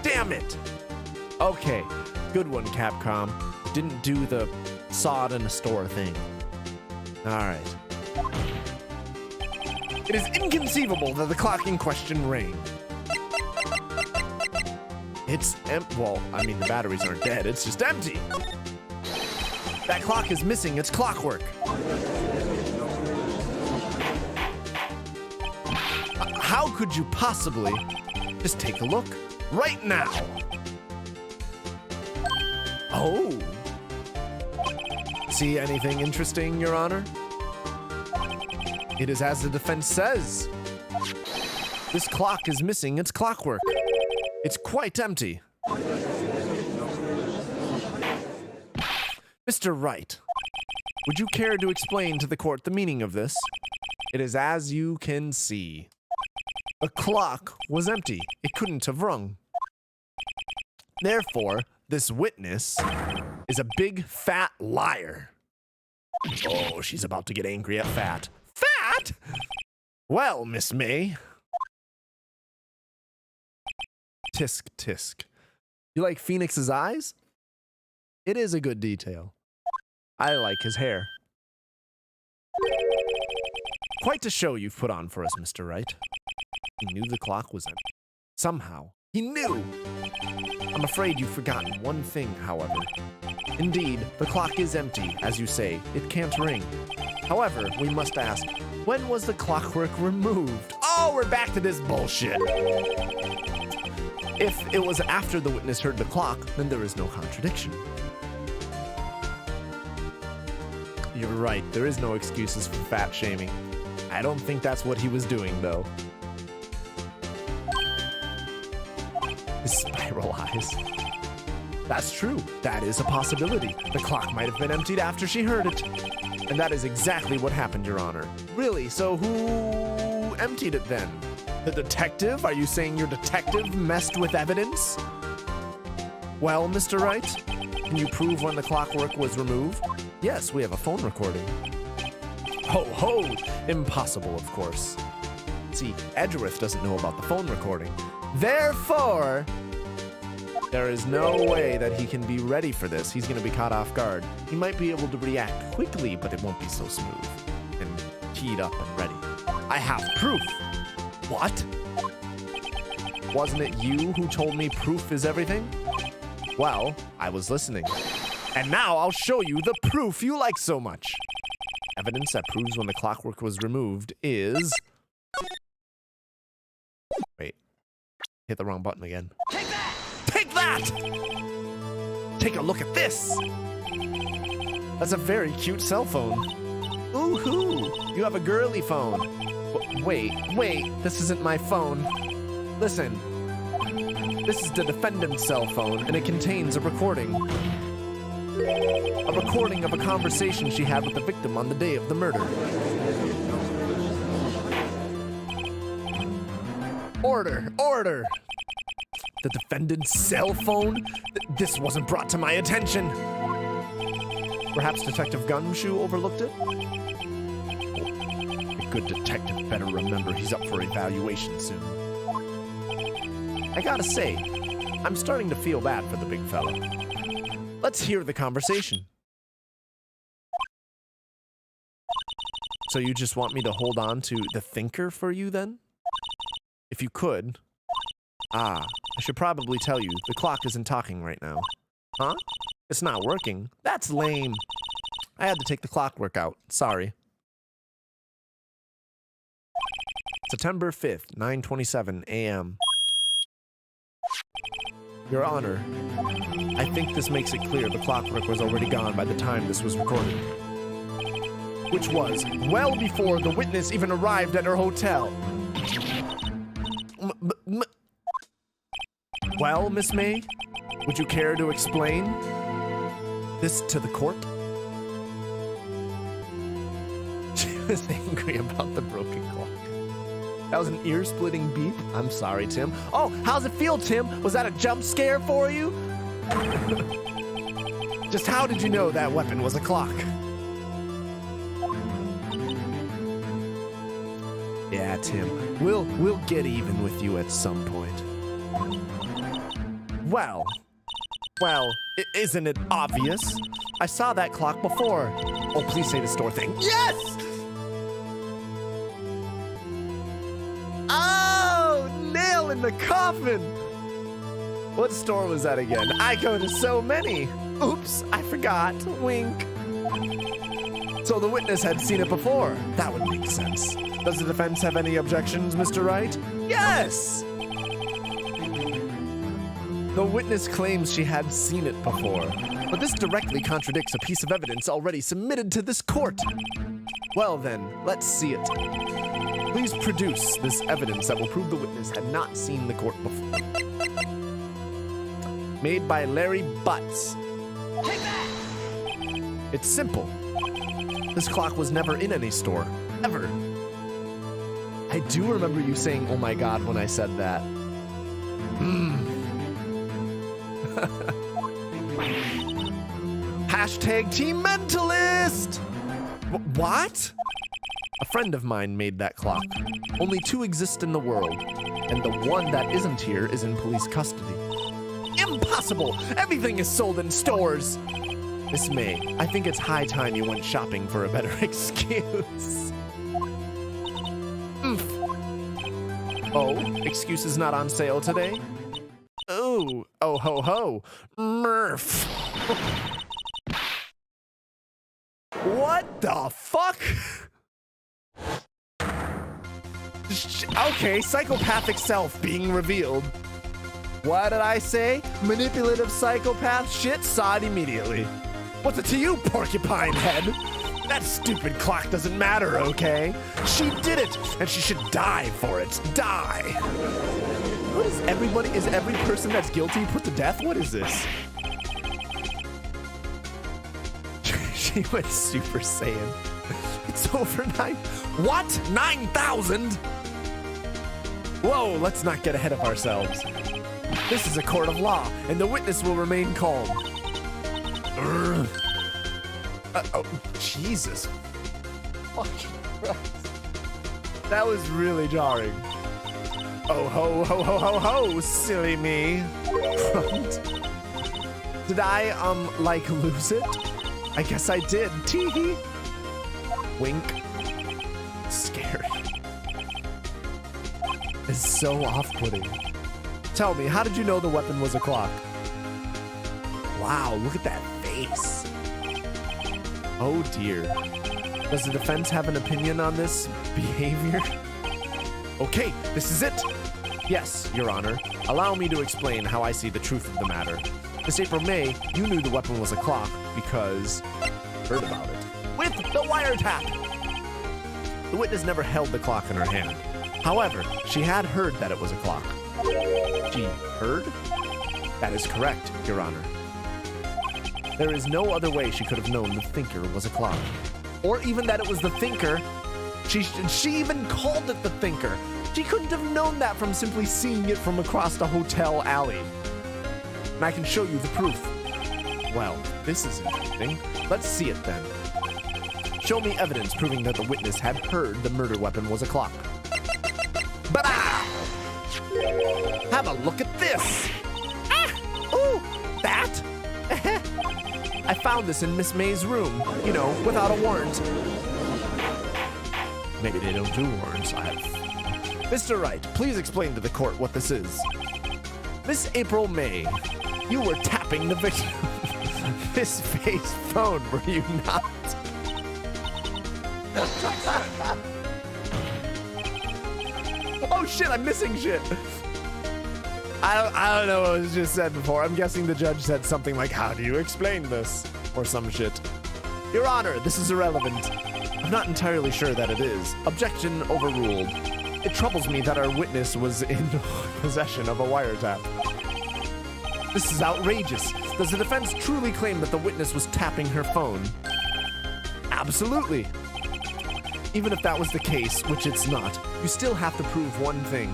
Damn it. Okay, good one, Capcom. Didn't do the saw it in a store thing. All right. It is inconceivable that the clock in question rang. It's well, I mean, the batteries aren't dead. It's just empty. That clock is missing its clockwork. How could you possibly just take a look right now? Oh. See anything interesting, Your Honor? It is as the defense says. This clock is missing its clockwork. It's quite empty. Mr. Wright, would you care to explain to the court the meaning of this? It is as you can see. The clock was empty. It couldn't have rung. Therefore, this witness is a big fat liar. Oh, she's about to get angry at fat. Fat? Well, Miss May. Tisk, tisk. You like Phoenix's eyes? It is a good detail. I like his hair. Quite a show you've put on for us, Mr. Wright. He knew the clock was empty. Somehow, he knew! I'm afraid you've forgotten one thing, however. Indeed, the clock is empty, as you say. It can't ring. However, we must ask, when was the clockwork removed? Oh, we're back to this bullshit! If it was after the witness heard the clock, then there is no contradiction. You're right, there is no excuses for fat shaming. I don't think that's what he was doing, though. His spiral eyes. That's true. That is a possibility. The clock might have been emptied after she heard it. And that is exactly what happened, Your Honor. Really? So who emptied it then? The detective? Are you saying your detective messed with evidence? Well, Mr. Wright, can you prove when the clockwork was removed? Yes, we have a phone recording. Ho ho! Impossible, of course. See, Edgeworth doesn't know about the phone recording. Therefore, there is no way that he can be ready for this. He's going to be caught off guard. He might be able to react quickly, but it won't be so smooth and teed up and ready. I have proof. What? Wasn't it you who told me proof is everything? Well, I was listening. And now I'll show you the proof you like so much. Evidence that proves when the clockwork was removed is... Wait. Hit the wrong button again. Take that! Take that! Take a look at this! That's a very cute cell phone. Ooh-hoo! You have a girly phone. Wait, this isn't my phone. Listen, this is the defendant's cell phone, and it contains a recording. A recording of a conversation she had with the victim on the day of the murder. Order! Order! The defendant's cell phone? This wasn't brought to my attention. Perhaps Detective Gumshoe overlooked it? A good detective better remember he's up for evaluation soon. I gotta say, I'm starting to feel bad for the big fella. Let's hear the conversation. So you just want me to hold on to the thinker for you then? If you could. I should probably tell you, the clock isn't talking right now. Huh? It's not working. That's lame. I had to take the clockwork out. Sorry. September 5th, 9:27 a.m. Your Honor, I think this makes it clear the clockwork was already gone by the time this was recorded. Which was well before the witness even arrived at her hotel. Well, Miss May, would you care to explain this to the court? She was angry about the broken clock. That was an ear-splitting beep. I'm sorry, Tim. Oh, how's it feel, Tim? Was that a jump scare for you? Just how did you know that weapon was a clock? Yeah, Tim, we'll get even with you at some point. Well, isn't it obvious? I saw that clock before. Oh, please say the store thing. Yes! Oh, nail in the coffin. What store was that again? I go to so many. Oops, I forgot. Wink. So the witness had seen it before. That would make sense. Does the defense have any objections, Mr. Wright? Yes! The witness claims she had seen it before, but this directly contradicts a piece of evidence already submitted to this court. Well then, let's see it. Please produce this evidence that will prove the witness had not seen the court before. Made by Larry Butts. Take that! It's simple. This clock was never in any store, ever. I do remember you saying, "Oh my God," when I said that. Hashtag Team Mentalist! What? A friend of mine made that clock. Only two exist in the world, and the one that isn't here is in police custody. Impossible! Everything is sold in stores! Miss May, I think it's high time you went shopping for a better excuse. Oh, excuses not on sale today? Ooh, oh ho ho, Murph. What the fuck? Okay, psychopathic self being revealed. What did I say? Manipulative psychopath? Shit, saw it immediately. What's it to you, porcupine head? That stupid clock doesn't matter, okay? She did it, and she should die for it. Die. What is everybody? Is every person that's guilty put to death? What is this? She went Super Saiyan. It's over 9. What? 9,000? Whoa, let's not get ahead of ourselves. This is a court of law, and the witness will remain calm. Oh, Jesus. Fucking Christ. That was really jarring. Oh, ho, ho, ho, ho, ho, silly me. Did I, like, lose it? I guess I did. Tee-hee. Wink. Scary. It's so off-putting. Tell me, how did you know the weapon was a clock? Wow, look at that face. Oh dear. Does the defense have an opinion on this behavior? Okay, this is it. Yes, Your Honor. Allow me to explain how I see the truth of the matter. Miss April May, you knew the weapon was a clock because heard about it. With the wiretap! The witness never held the clock in her hand. However, she had heard that it was a clock. She heard? That is correct, Your Honor. There is no other way she could have known the thinker was a clock. Or even that it was the thinker. She even called it the thinker. She couldn't have known that from simply seeing it from across the hotel alley. And I can show you the proof. Well, this is interesting. Let's see it then. Show me evidence proving that the witness had heard the murder weapon was a clock. Ba-da! Have a look at this! Ah! Ooh! That? I found this in Miss May's room, you know, without a warrant. Maybe they don't do warrants. Mr. Wright, please explain to the court what this is. Miss April May, you were tapping the victim. Miss Faye's phone, were you not? Oh shit, I'm missing shit. I don't know what was just said before. I'm guessing the judge said something like, how do you explain this? Or some shit. Your Honor, this is irrelevant. I'm not entirely sure that it is. Objection overruled. It troubles me that our witness was in possession of a wiretap. This is outrageous. Does the defense truly claim that the witness was tapping her phone? Absolutely. Even if that was the case, which it's not, you still have to prove one thing.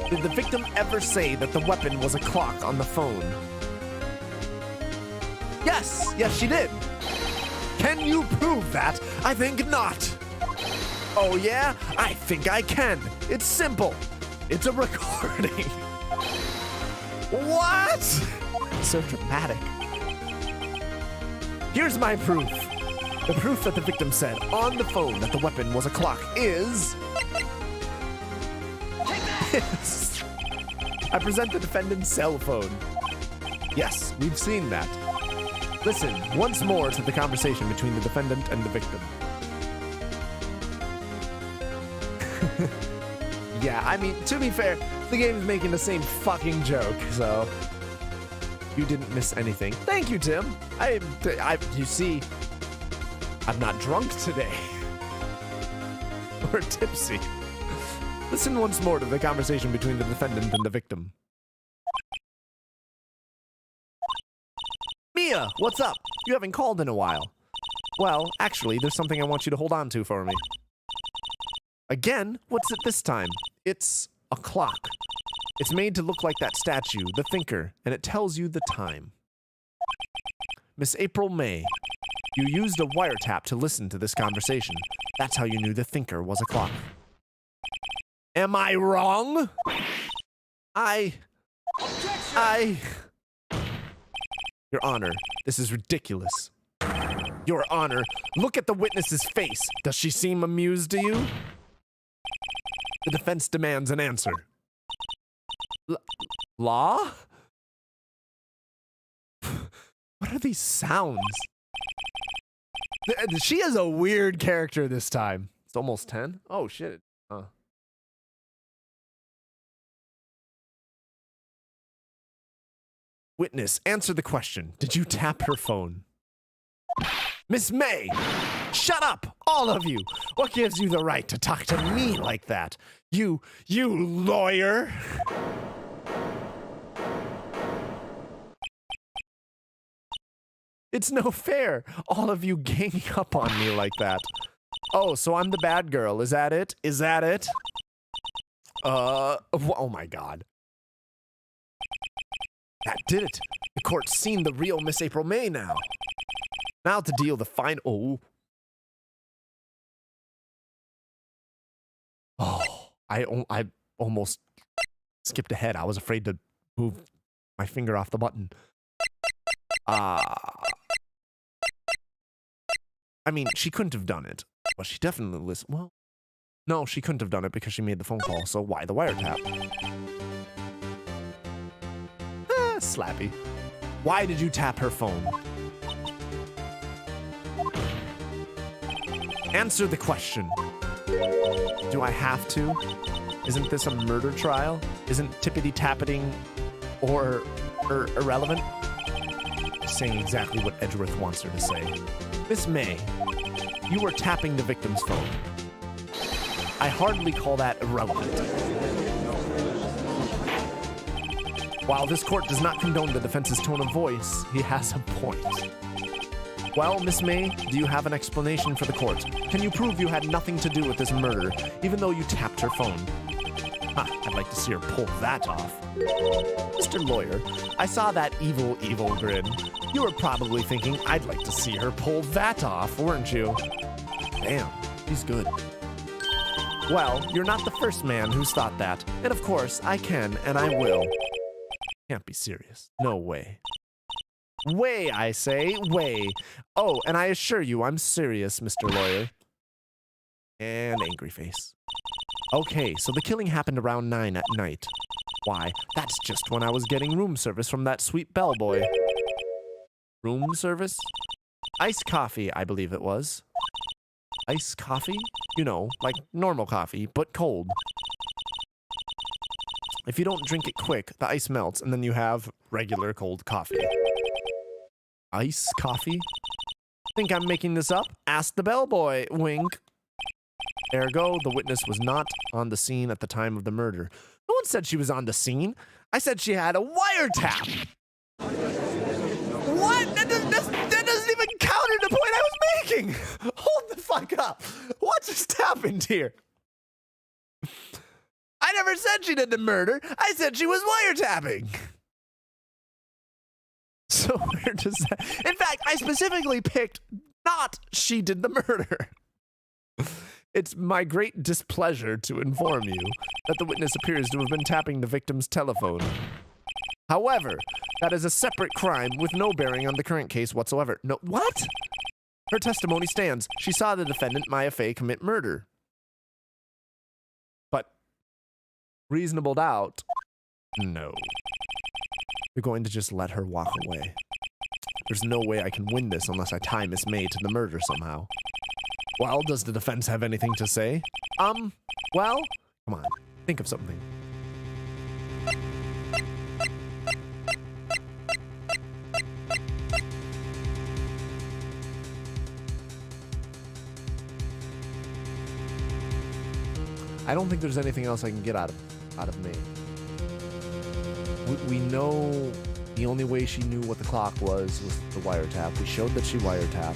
Did the victim ever say that the weapon was a clock on the phone? Yes, she did. Can you prove that? I think not. Oh yeah? I think I can. It's simple. It's a recording. What? So dramatic. Here's my proof. The proof that the victim said on the phone that the weapon was a clock is... this. I present the defendant's cell phone. Yes, we've seen that. Listen once more to the conversation between the defendant and the victim. Yeah, I mean, to be fair, the game is making the same fucking joke, so you didn't miss anything. Thank you, Tim. You see, I'm not drunk today. Or tipsy. Listen once more to the conversation between the defendant and the victim. Mia, what's up? You haven't called in a while. Well, actually, there's something I want you to hold on to for me. Again? What's it this time? It's a clock. It's made to look like that statue, the thinker, and it tells you the time. Miss April May, you used a wiretap to listen to this conversation. That's how you knew the thinker was a clock. Am I wrong? Your Honor, this is ridiculous. Your Honor, look at the witness's face. Does she seem amused to you? The defense demands an answer. Law? What are these sounds? She is a weird character this time. It's almost 10. Oh, shit. Witness, answer the question. Did you tap her phone? Miss May! Shut up! All of you! What gives you the right to talk to me like that? You lawyer! It's no fair, all of you ganging up on me like that. Oh, so I'm the bad girl, is that it? Is that it? Oh my god. That did it. The court's seen the real Miss April May now. Now to deal the fine... Oh, I almost skipped ahead. I was afraid to move my finger off the button. I mean, she couldn't have done it. Well, she definitely listened. Well, no, she couldn't have done it because she made the phone call, so why the wiretap? Slappy. Why did you tap her phone? Answer the question. Do I have to? Isn't this a murder trial? Isn't tippity-tappeting or irrelevant? Saying exactly what Edgeworth wants her to say. Miss May, you were tapping the victim's phone. I hardly call that irrelevant. While this court does not condone the defense's tone of voice, he has a point. Well, Miss May, do you have an explanation for the court? Can you prove you had nothing to do with this murder, even though you tapped her phone? I'd like to see her pull that off. Mr. Lawyer, I saw that evil, evil grin. You were probably thinking, I'd like to see her pull that off, weren't you? Damn, he's good. Well, you're not the first man who's thought that. And of course, I can and I will. Can't be serious. No way. Way, I say, way. Oh, and I assure you, I'm serious, Mr. Lawyer. And angry face. Okay, so the killing happened around 9 at night. Why, that's just when I was getting room service from that sweet bellboy. Room service? Iced coffee, I believe it was. Iced coffee? You know, like normal coffee, but cold. If you don't drink it quick, the ice melts, and then you have regular cold coffee. Ice coffee? Think I'm making this up? Ask the bellboy, wink. Ergo, the witness was not on the scene at the time of the murder. No one said she was on the scene. I said she had a wiretap. What? That doesn't even counter the point I was making. Hold the fuck up. What just happened here? I never said she did the murder. I said she was wiretapping. So where does that... In fact, I specifically picked not she did the murder. It's my great displeasure to inform you that the witness appears to have been tapping the victim's telephone. However, that is a separate crime with no bearing on the current case whatsoever. No, what? Her testimony stands. She saw the defendant, Maya Fey, commit murder. But reasonable doubt? No. You're going to just let her walk away. There's no way I can win this unless I tie Miss May to the murder somehow. Well, does the defense have anything to say? Well, come on, think of something. I don't think there's anything else I can get out of May. We know the only way she knew what the clock was the wiretap. We showed that she wiretapped.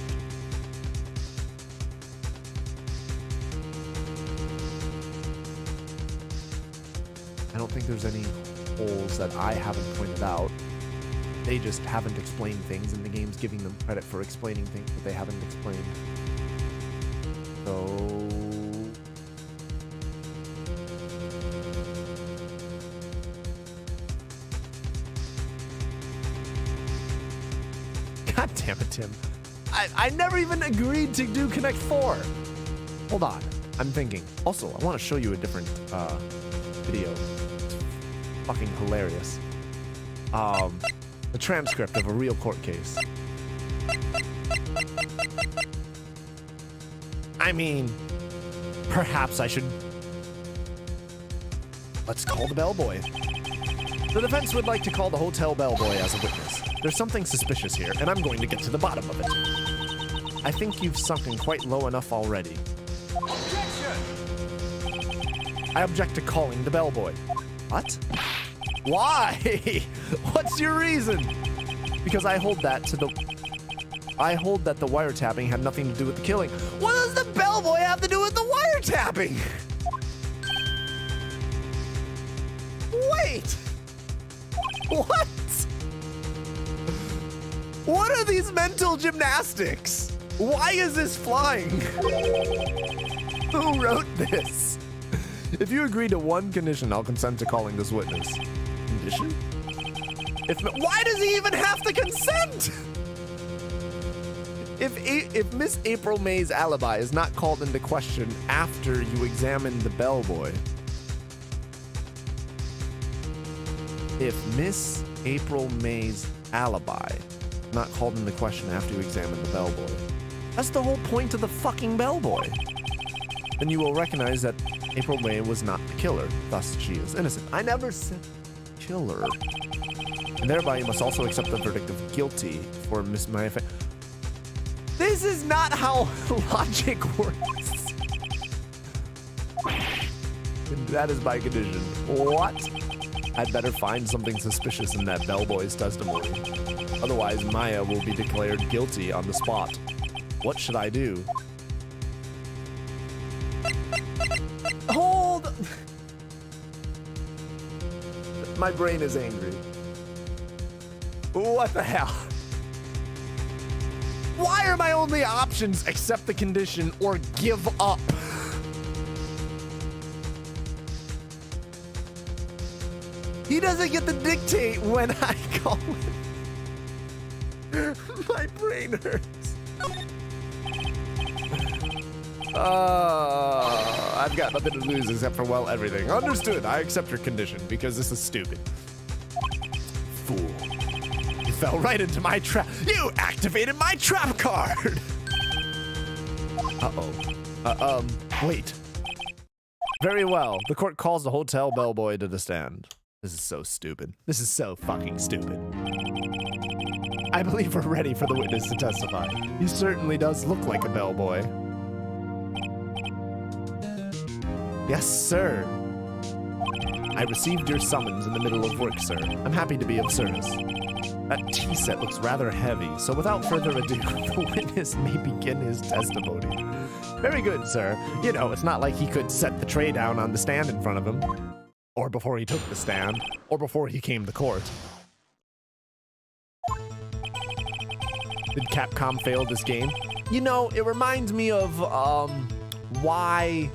I don't think there's any holes that I haven't pointed out. They just haven't explained things, and the game's giving them credit for explaining things that they haven't explained. So... God damn it, Tim. I never even agreed to do Connect 4. Hold on. I'm thinking. Also, I want to show you a different video. It's fucking hilarious. The transcript of a real court case. I mean, perhaps I should... Let's call the bellboy. The defense would like to call the hotel bellboy as a witness. There's something suspicious here, and I'm going to get to the bottom of it. I think you've sunken quite low enough already. Objection! I object to calling the bellboy. What? Why? What's your reason? Because I hold that the wiretapping had nothing to do with the killing. What does the bellboy have to do with the wiretapping? Wait! What? What are these mental gymnastics? Why is this flying? Who wrote this? If you agree to one condition, I'll consent to calling this witness. Condition? Why does he even have to consent? If Miss April May's alibi is not called into question after you examine the bellboy, if Miss April May's alibi is not called into question after you examine the bellboy, that's the whole point of the fucking bellboy. Then you will recognize that April May was not the killer, thus she is innocent. I never said killer. And thereby you must also accept the verdict of guilty for Miss Maya Fey. This is not how logic works. And that is my condition. What? I'd better find something suspicious in that bellboy's testimony. Otherwise, Maya will be declared guilty on the spot. What should I do? Hold! My brain is angry. What the hell? Why are my only options accept the condition or give up? He doesn't get to dictate when I call him. My brain hurts. I've got nothing to lose except for, well, everything. Understood. I accept your condition because this is stupid. Fool. You fell right into my trap. You activated my trap card. Uh-oh. Wait. Very well. The court calls the hotel bellboy to the stand. This is so stupid. This is so fucking stupid. I believe we're ready for the witness to testify. He certainly does look like a bellboy. Yes, sir. I received your summons in the middle of work, sir. I'm happy to be of service. That tea set looks rather heavy, so without further ado, the witness may begin his testimony. Very good, sir. You know, it's not like he could set the tray down on the stand in front of him. Or before he took the stand. Or before he came to court. Did Capcom fail this game? You know, it reminds me of, why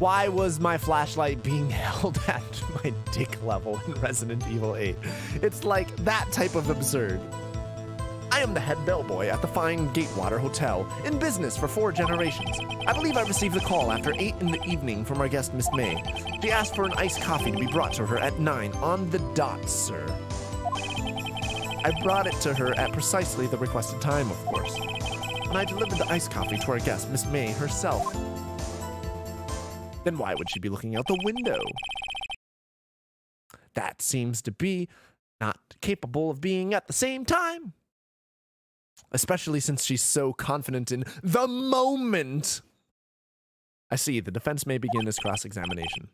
was my flashlight being held at my dick level in Resident Evil 8? It's like that type of absurd. I am the head bellboy at the fine Gatewater Hotel, in business for 4 generations. I believe I received a call after 8 in the evening from our guest, Miss May. She asked for an iced coffee to be brought to her at 9 on the dot, sir. I brought it to her at precisely the requested time, of course. And I delivered the iced coffee to our guest, Miss May herself. Then why would she be looking out the window? That seems to be not capable of being at the same time. Especially since she's so confident in the moment. I see. The defense may begin his cross-examination.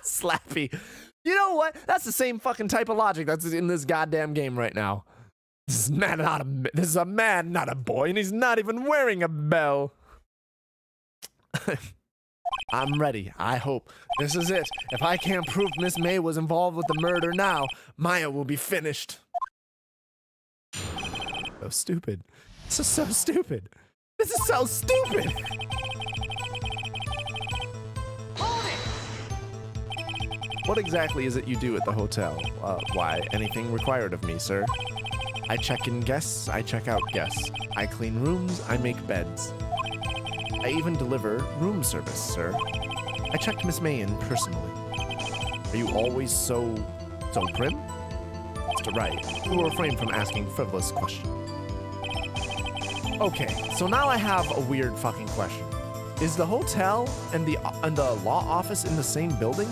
Slappy. You know what? That's the same fucking type of logic that's in this goddamn game right now. This is a man, not a boy, and he's not even wearing a bell. I'm ready. I hope. This is it. If I can't prove Miss May was involved with the murder now, Maya will be finished. So stupid. This is so stupid. This is so stupid. Hold it. What exactly is it you do at the hotel? Why, anything required of me, sir. I check in guests, I check out guests. I clean rooms, I make beds. I even deliver room service, sir. I checked Miss May in personally. Are you always so prim? Mr. Wright, you will refrain from asking frivolous questions. Okay, so now I have a weird fucking question. Is the hotel and the law office in the same building?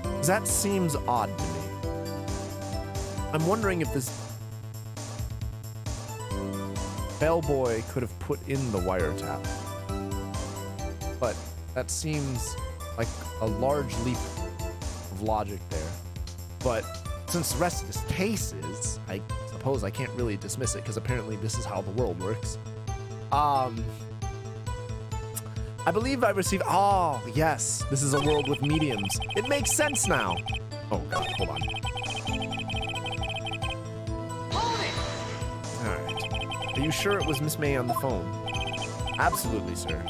'Cause that seems odd to me. I'm wondering if this bellboy could have put in the wiretap. But that seems like a large leap of logic there. But since the rest of this case is, I suppose I can't really dismiss it because apparently this is how the world works. I believe I received, oh yes, this is a world with mediums. It makes sense now. Oh God, hold on. Alright. Are you sure it was Miss May on the phone? Absolutely, sir.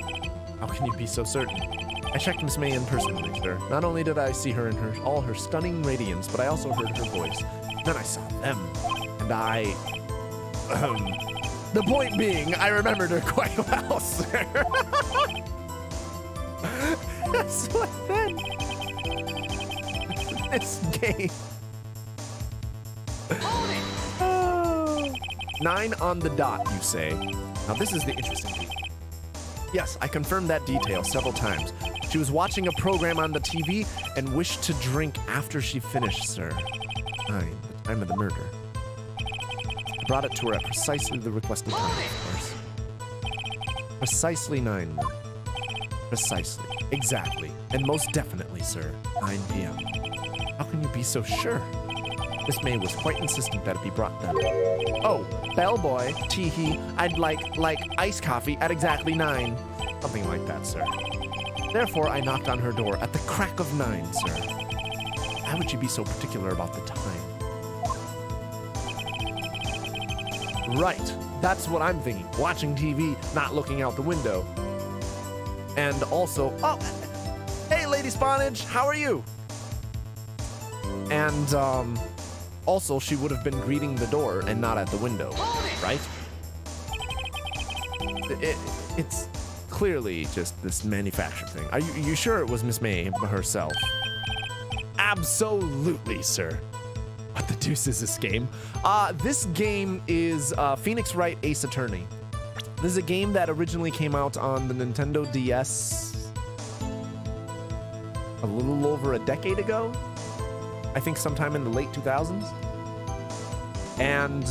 How can you be so certain? I checked Miss May in personally, sir. Not only did I see her in all her stunning radiance, but I also heard her voice. Then I saw them, and the point being, I remembered her quite well, sir. That's what then. This game. 9 on the dot, you say. Now this is the interesting thing. Yes, I confirmed that detail several times. She was watching a program on the TV and wished to drink after she finished, sir. 9, the time of the murder. I brought it to her at precisely the requested time, of course. Precisely 9. Precisely. Exactly. And most definitely, sir. 9 p.m. How can you be so sure? Miss May was quite insistent that it be brought then. Oh, bellboy, tee-hee, I'd like iced coffee at exactly 9. Something like that, sir. Therefore, I knocked on her door at the crack of 9, sir. Why would you be so particular about the time? Right, that's what I'm thinking. Watching TV, not looking out the window. And also, oh, hey, Lady Sponage, how are you? And, also, she would have been greeting the door and not at the window, right? It's clearly just this manufactured thing. Are you sure it was Miss May herself? Absolutely, sir. What the deuce is this game? This game is Phoenix Wright Ace Attorney. This is a game that originally came out on the Nintendo DS a little over a decade ago. I think sometime in the late 2000s. And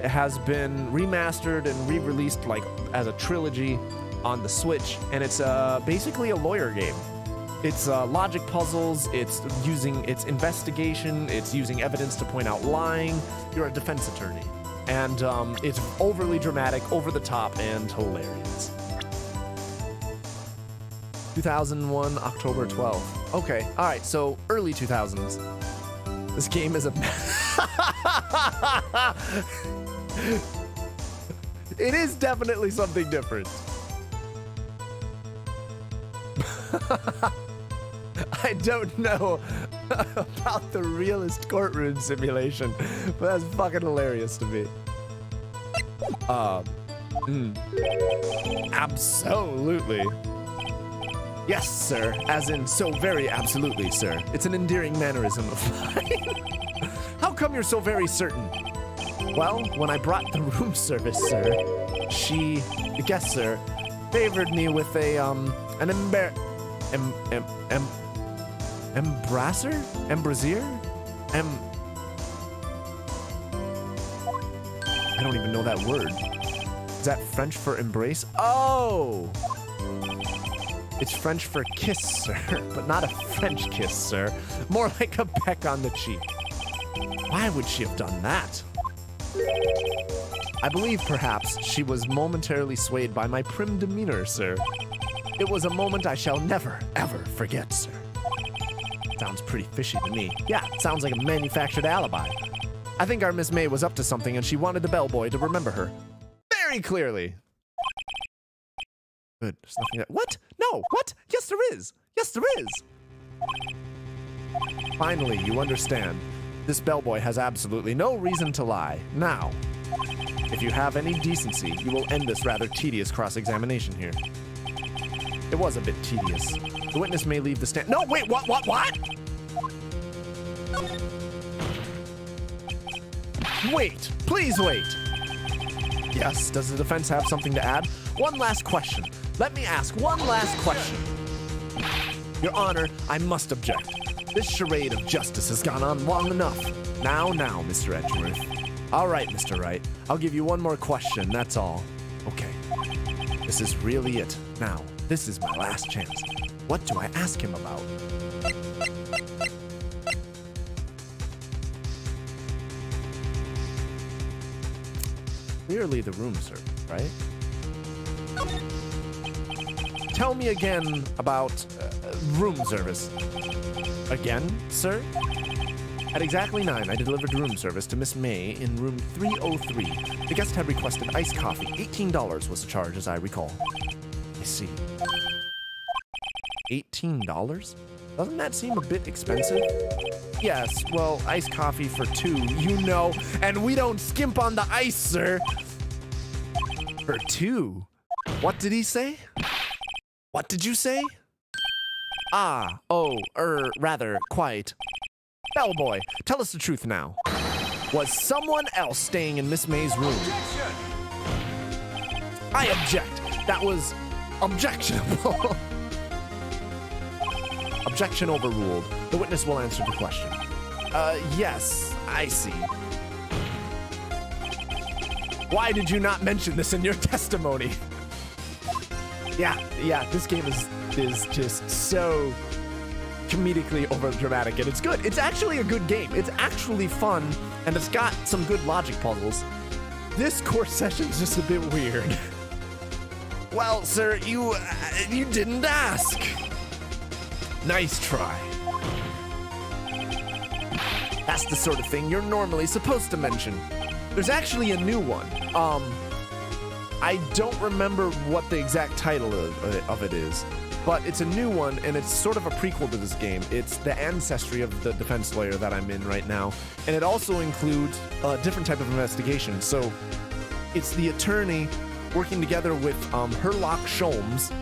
it has been remastered and re-released like as a trilogy on the Switch. And it's basically a lawyer game. It's logic puzzles, it's investigation, it's using evidence to point out lying. You're a defense attorney. And it's overly dramatic, over the top, and hilarious. 2001, October 12th. Okay, all right, so early 2000s. This game is a... It is definitely something different. I don't know about the realist courtroom simulation, but that's fucking hilarious to me. Absolutely. Yes, sir. As in, so very absolutely, sir. It's an endearing mannerism of mine. How come you're so very certain? Well, when I brought the room service, sir, she, guess, sir, favored me with a, an embrassier? I don't even know that word. Is that French for embrace? Oh! It's French for kiss, sir, but not a French kiss, sir. More like a peck on the cheek. Why would she have done that? I believe perhaps she was momentarily swayed by my prim demeanor, sir. It was a moment I shall never, ever forget, sir. Sounds pretty fishy to me. Yeah, sounds like a manufactured alibi. I think our Miss May was up to something and she wanted the bellboy to remember her. Very clearly. Good, there's nothing there. What? No, what? Yes, there is. Yes, there is. Finally, you understand. This bellboy has absolutely no reason to lie. Now, if you have any decency, you will end this rather tedious cross-examination here. It was a bit tedious. The witness may leave the stand. No, wait, what? Wait, please wait. Yes, does the defense have something to add? One last question. Let me ask one last question. Your Honor, I must object. This charade of justice has gone on long enough. Now, Mr. Edgeworth. All right, Mr. Wright. I'll give you one more question, that's all. Okay. This is really it. Now, this is my last chance. What do I ask him about? Clearly the room service, right? Tell me again about room service. Again, sir? At exactly 9, I delivered room service to Miss May in room 303. The guest had requested iced coffee. $18 was the charge, as I recall. I see. $18? Doesn't that seem a bit expensive? Yes, well, iced coffee for 2, you know, and we don't skimp on the ice, sir. For 2? What did he say? What did you say? Ah, oh, rather, quite. Bellboy, tell us the truth now. Was someone else staying in Miss May's room? Objection! I object. That was objectionable. Objection overruled. The witness will answer the question. Yes, I see. Why did you not mention this in your testimony? Yeah, this game is just so comedically over dramatic, and it's good. It's actually a good game. It's actually fun, and it's got some good logic puzzles. This course session's just a bit weird. Well, sir, you didn't ask. Nice try. That's the sort of thing you're normally supposed to mention. There's actually a new one. I don't remember what the exact title of it is, but it's a new one, and it's sort of a prequel to this game. It's the ancestry of the defense lawyer that I'm in right now, and it also includes a different type of investigation. So it's the attorney working together with Herlock Sholmes.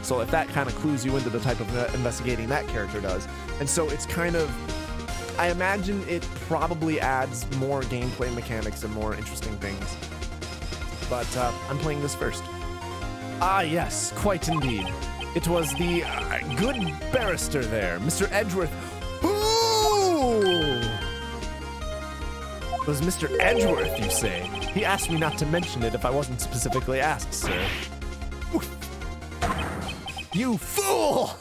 So if that kind of clues you into the type of investigating that character does. And so it's kind of, I imagine it probably adds more gameplay mechanics and more interesting things. But I'm playing this first. Ah, yes, quite indeed. It was the good barrister there, Mr. Edgeworth. Ooh! It was Mr. Edgeworth, you say? He asked me not to mention it if I wasn't specifically asked, sir. You fool!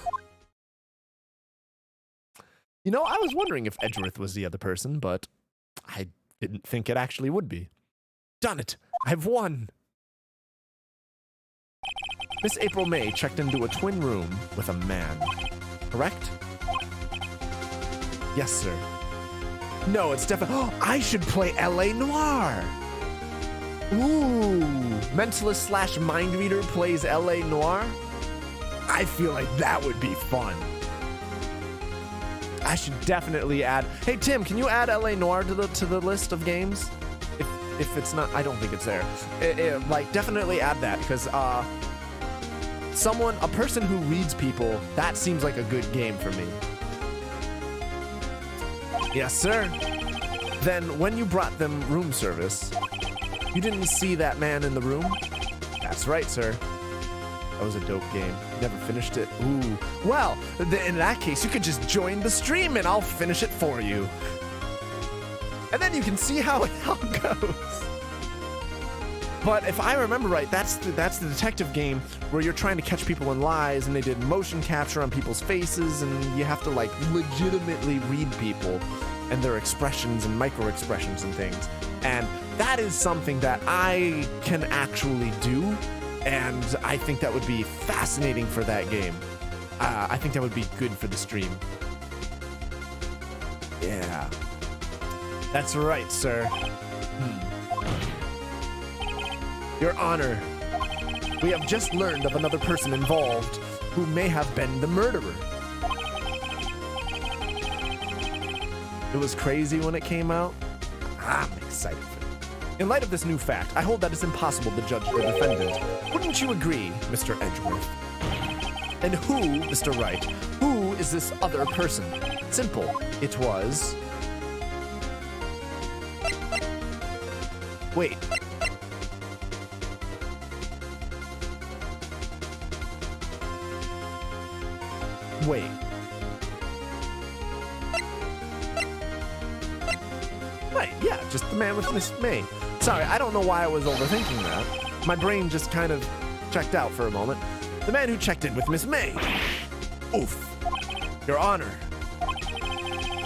You know, I was wondering if Edgeworth was the other person, but I didn't think it actually would be. Done it! I've won! Miss April May checked into a twin room with a man. Correct? Yes, sir. No, it's definitely... Oh, I should play L.A. Noire! Ooh! Mentalist / mind reader plays L.A. Noire? I feel like that would be fun. I should definitely add... Hey, Tim, can you add L.A. Noire to the list of games? If it's not... I don't think it's there. Like, definitely add that, because, a person who reads people, that seems like a good game for me. Yes, sir. Then, when you brought them room service, you didn't see that man in the room? That's right, sir. That was a dope game. Never finished it. Ooh. Well, in that case, you could just join the stream and I'll finish it for you. And then you can see how it all goes. But if I remember right, that's the detective game where you're trying to catch people in lies, and they did motion capture on people's faces, and you have to like legitimately read people and their expressions and micro expressions and things. And that is something that I can actually do, and I think that would be fascinating for that game. I think that would be good for the stream. Yeah. That's right, sir. Your Honor, we have just learned of another person involved who may have been the murderer. It was crazy when it came out. I'm excited for it. In light of this new fact, I hold that it's impossible to judge the defendant. Wouldn't you agree, Mr. Edgeworth? And who, Mr. Wright, who is this other person? Simple. It was... Wait. Wait. Right, yeah, just the man with Miss May. Sorry, I don't know why I was overthinking that. My brain just kind of checked out for a moment. The man who checked in with Miss May. Oof. Your Honor.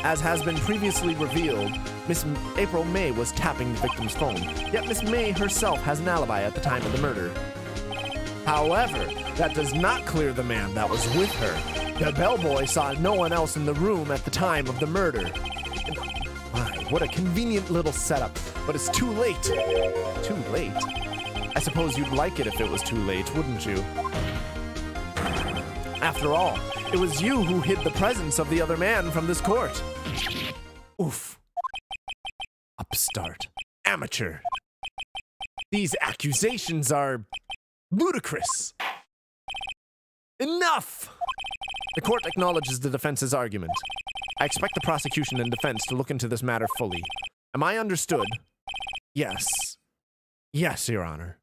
As has been previously revealed, Miss April May was tapping the victim's phone, yet Miss May herself has an alibi at the time of the murder. However, that does not clear the man that was with her. The bellboy saw no one else in the room at the time of the murder. My, what a convenient little setup, but it's too late. Too late? I suppose you'd like it if it was too late, wouldn't you? After all, it was you who hid the presence of the other man from this court. Oof. Upstart. Amateur. These accusations are ludicrous. Enough! The court acknowledges the defense's argument. I expect the prosecution and defense to look into this matter fully. Am I understood? Yes. Yes, Your Honor.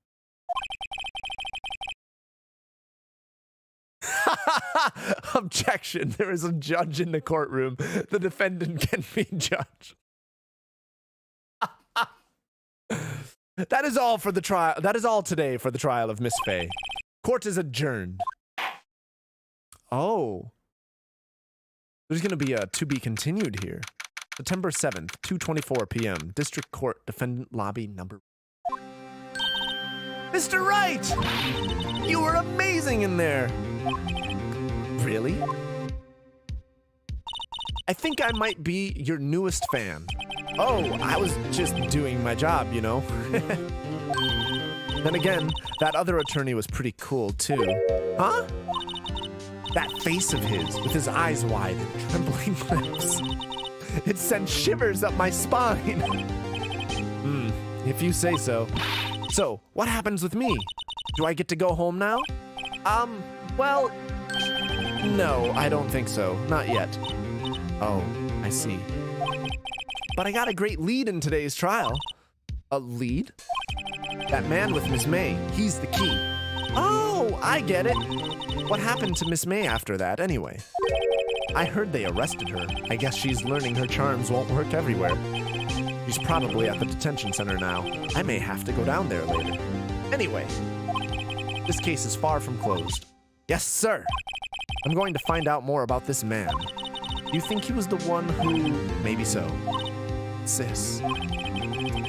Objection. There is a judge in the courtroom. The defendant can be judged. That is all for the trial. That is all today for the trial of Miss Fay. Court is adjourned. Oh. There's going to be a to be continued here. September 7th, 2:24 p.m. District Court, Defendant Lobby number... Mr. Wright! You were amazing in there! Really? I think I might be your newest fan. Oh, I was just doing my job, you know? Then again, that other attorney was pretty cool, too. Huh? That face of his, with his eyes wide and trembling lips. It sent shivers up my spine. If you say so. So, what happens with me? Do I get to go home now? Well, no, I don't think so. Not yet. Oh, I see. But I got a great lead in today's trial. A lead? That man with Miss May, he's the key. Oh, I get it. What happened to Miss May after that, anyway? I heard they arrested her. I guess she's learning her charms won't work everywhere. She's probably at the detention center now. I may have to go down there later. Anyway, this case is far from closed. Yes, sir. I'm going to find out more about this man. You think he was the one who... Maybe so. Sis.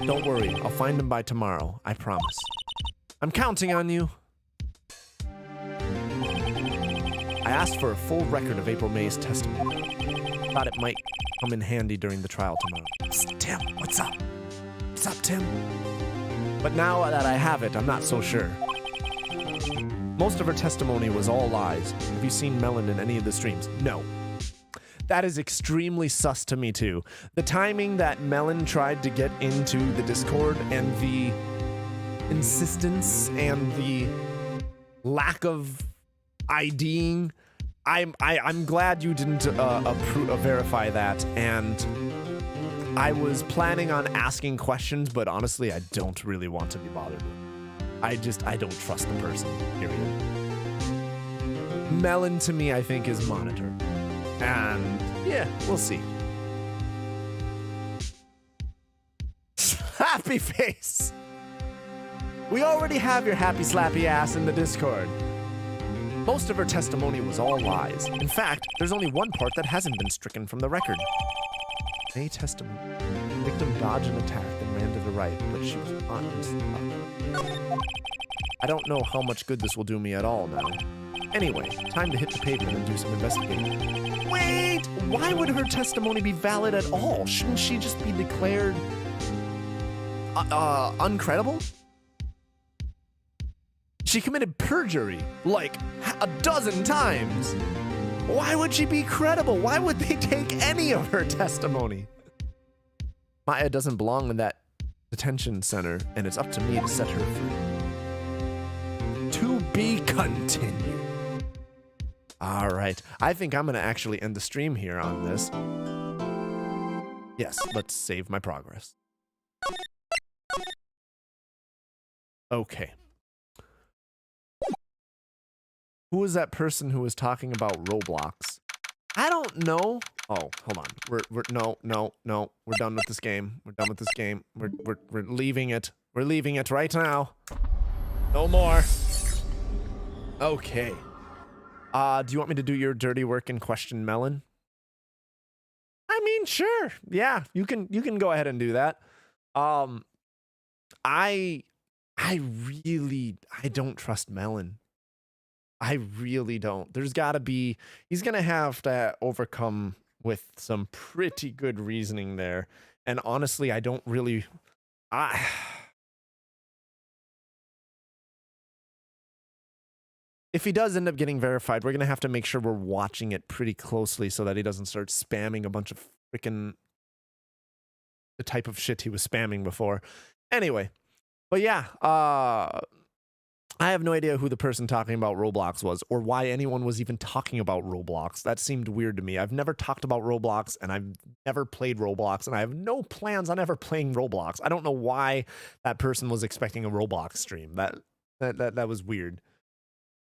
Don't worry, I'll find him by tomorrow, I promise. I'm counting on you. I asked for a full record of April May's testimony. Thought it might come in handy during the trial tomorrow. Psst, Tim, what's up? What's up, Tim? But now that I have it, I'm not so sure. Most of her testimony was all lies. Have you seen Melon in any of the streams? No. That is extremely sus to me, too. The timing that Melon tried to get into the Discord and the insistence and the lack of IDing, I'm glad you didn't verify that, and I was planning on asking questions, but honestly, I don't really want to be bothered. I don't trust the person, period. Melon, to me, I think, is monitored. And, yeah, we'll see. Happy face! We already have your happy slappy ass in the Discord. Most of her testimony was all lies. In fact, there's only one part that hasn't been stricken from the record. May testimony. Victim dodged an attack and ran to the right, but she was unstuck. I don't know how much good this will do me at all now. Anyway, time to hit the pavement and do some investigating. Wait! Why would her testimony be valid at all? Shouldn't she just be declared... uncredible? She committed perjury, like, a dozen times. Why would she be credible? Why would they take any of her testimony? Maya doesn't belong in that detention center, and it's up to me to set her free. To be continued. All right. I think I'm going to actually end the stream here on this. Yes, let's save my progress. Okay. Who was that person who was talking about Roblox? I don't know. Oh, hold on. No. We're done with this game. We're done with this game. We're leaving it. We're leaving it right now. No more. Okay. Do you want me to do your dirty work and question Melon? I mean, sure. Yeah, you can go ahead and do that. I don't trust Melon. I really don't. There's got to be... He's going to have to overcome with some pretty good reasoning there. And honestly, I don't really... If he does end up getting verified, we're going to have to make sure we're watching it pretty closely so that he doesn't start spamming a bunch of freaking... the type of shit he was spamming before. Anyway. But yeah, I have no idea who the person talking about Roblox was or why anyone was even talking about Roblox. That seemed weird to me. I've never talked about Roblox, and I've never played Roblox, and I have no plans on ever playing Roblox. I don't know why that person was expecting a Roblox stream. That was weird.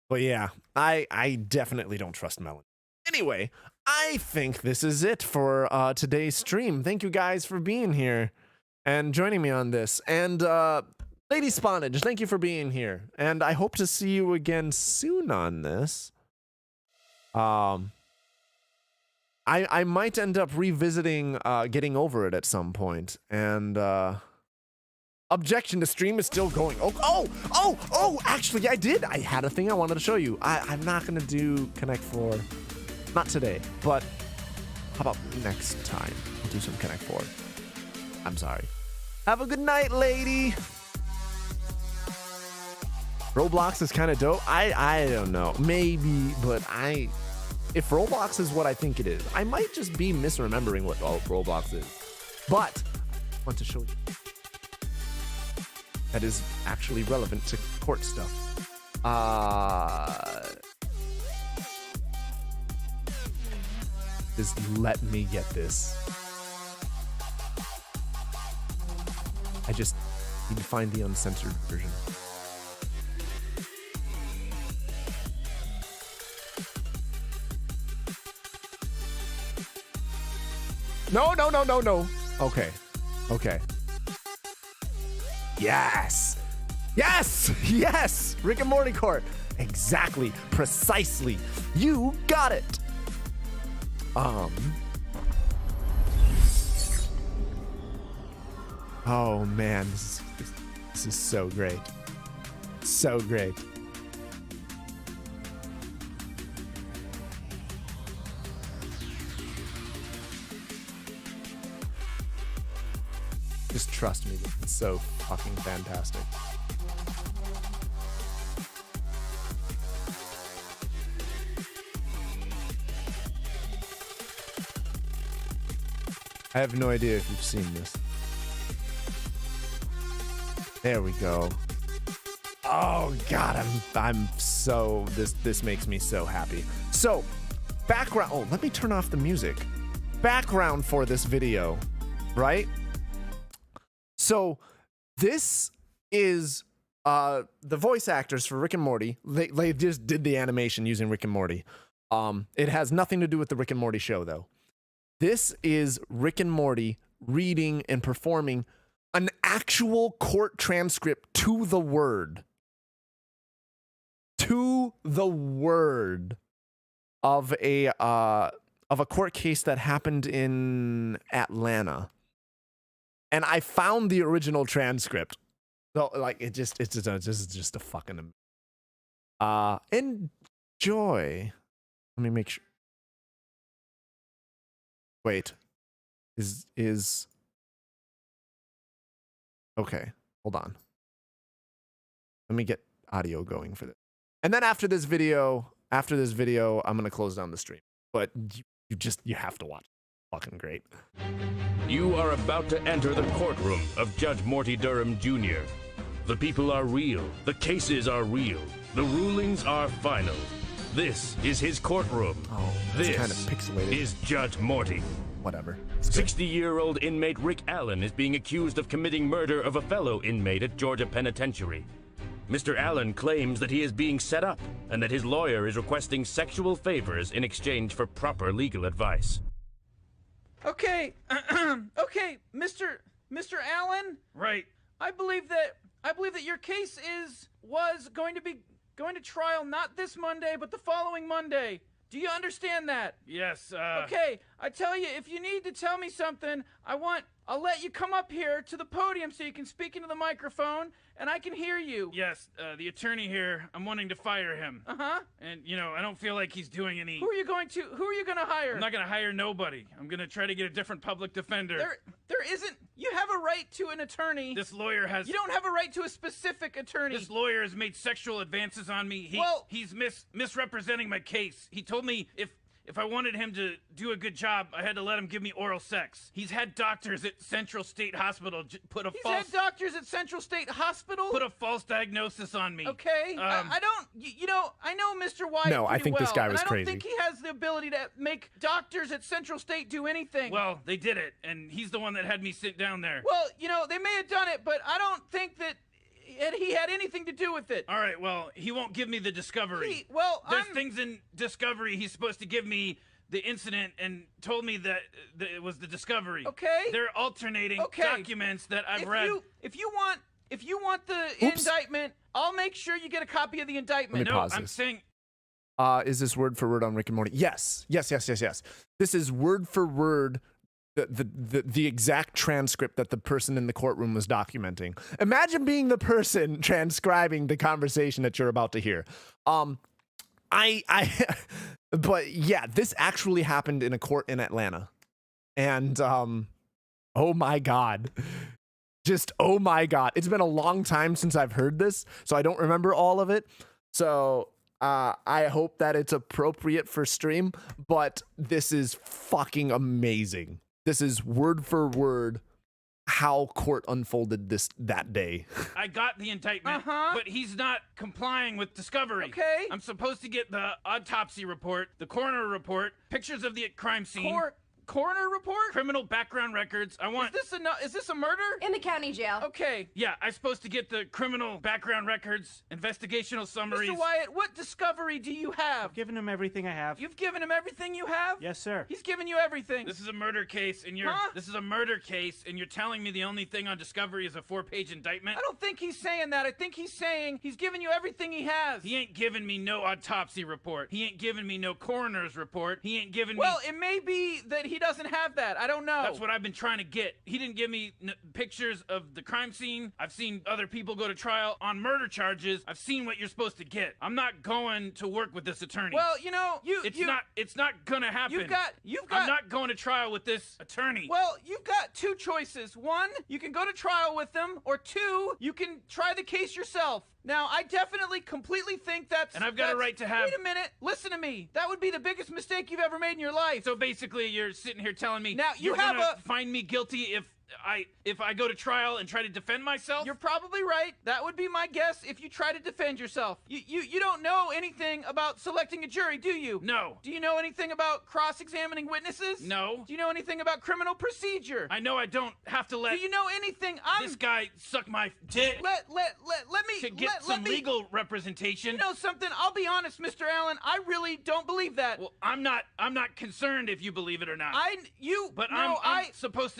But yeah, I definitely don't trust Melon. Anyway, I think this is it for today's stream. Thank you guys for being here and joining me on this. And Lady Spawnage, thank you for being here. And I hope to see you again soon on this. I might end up revisiting Getting Over It at some point. And Objection, the stream is still going. Oh, actually I did. I had a thing I wanted to show you. I'm not gonna do Connect 4. Not today, but how about next time? I'll do some Connect 4. I'm sorry. Have a good night, lady. Roblox is kind of dope. I don't know. Maybe, but if Roblox is what I think it is, I might just be misremembering what Roblox is. But I want to show you that is actually relevant to court stuff. Just let me get this. I just need to find the uncensored version. No. Okay. Yes. Rick and Morty Court. Exactly. Precisely. You got it. Oh man, this is so great. So great. Just trust me, it's so fucking fantastic. I have no idea if you've seen this. There we go. Oh God, I'm so this makes me so happy. So, background. Oh, let me turn off the music. Background for this video, right? So, this is the voice actors for Rick and Morty. They just did the animation using Rick and Morty. It has nothing to do with the Rick and Morty show, though. This is Rick and Morty reading and performing an actual court transcript to the word. To the word of a court case that happened in Atlanta. And I found the original transcript. So like it's just a fucking enjoy. Let me make sure. Wait. Is okay, hold on. Let me get audio going for this. And then after this video, I'm gonna close down the stream. But you have to watch. Fucking great. You are about to enter the courtroom of Judge Morty Durham Jr. The people are real. The cases are real. The rulings are final. This is his courtroom. Oh, it's kind of pixelated. Is Judge Morty. Whatever. 60-year-old inmate Rick Allen is being accused of committing murder of a fellow inmate at Georgia Penitentiary. Mr. Allen claims that he is being set up and that his lawyer is requesting sexual favors in exchange for proper legal advice. Okay, okay, Mr. Allen. Right. I believe that your case was going to trial not this Monday, but the following Monday. Do you understand that? Yes, Okay, I tell you, if you need to tell me something, I'll let you come up here to the podium so you can speak into the microphone and I can hear you. Yes, the attorney here, I'm wanting to fire him. Uh-huh. And, you know, I don't feel like he's doing any... Who are you going to hire? I'm not going to hire nobody. I'm going to try to get a different public defender. There isn't... You have a right to an attorney. This lawyer has... You don't have a right to a specific attorney. This lawyer has made sexual advances on me. He's misrepresenting my case. He told me if I wanted him to do a good job, I had to let him give me oral sex. He's had doctors at Central State Hospital put a false diagnosis on me. Okay, I know Mr. Wyatt. No, I think this guy was crazy. I don't think he has the ability to make doctors at Central State do anything. Well, they did it, and he's the one that had me sit down there. Well, they may have done it, but I don't think that he had anything to do with it. All right, well, he won't give me the discovery. There's things in discovery he's supposed to give me the incident and told me that it was the discovery. Okay. They're alternating documents that I've read. If you want if you want the Oops. indictment, I'll make sure you get a copy of the indictment. Let me pause I'm this. saying Is this word for word on Rick and Morty? Yes. This is word for word the exact transcript that the person in the courtroom was documenting. Imagine being the person transcribing the conversation that you're about to hear. But yeah, this actually happened in a court in Atlanta. And oh my God. Just oh my God. It's been a long time since I've heard this, so I don't remember all of it. So I hope that it's appropriate for stream, but this is fucking amazing. This is word for word how court unfolded that day. I got the indictment, but he's not complying with discovery. Okay. I'm supposed to get the autopsy report, the coroner report, pictures of the crime scene. Coroner report? Criminal background records. I want. Is this a murder? In the county jail. Okay. Yeah, I'm supposed to get the criminal background records, investigational summaries. Mr. Wyatt, what discovery do you have? I've given him everything I have. You've given him everything you have? Yes, sir. He's given you everything. This is a murder case, and you're. Huh? This is a murder case, and you're telling me the only thing on discovery is a 4-page indictment. I don't think he's saying that. I think he's saying he's given you everything he has. He ain't giving me no autopsy report. He ain't giving me no coroner's report. He ain't giving me. Well, it may be that he doesn't have that. I don't know. That's what I've been trying to get. He didn't give me pictures of the crime scene. I've seen other people go to trial on murder charges. I've seen what you're supposed to get. I'm not going to work with this attorney. Well, you know, It's not gonna happen. You've got. I'm not going to trial with this attorney. Well, you've got two choices. One, you can go to trial with them, or two, you can try the case yourself. Now, I definitely completely think that's... And I've got a right to have... Wait a minute. Listen to me. That would be the biggest mistake you've ever made in your life. So basically, you're sitting here telling me... Now, you're gonna find me guilty if I go to trial and try to defend myself? You're probably right. That would be my guess if you try to defend yourself. You don't know anything about selecting a jury, do you? No. Do you know anything about cross-examining witnesses? No. Do you know anything about criminal procedure? I know I don't have to let... Do you know anything? This guy suck my dick... Let me... To get some legal representation. You know something? I'll be honest, Mr. Allen. I really don't believe that. Well, I'm not concerned if you believe it or not. I'm supposed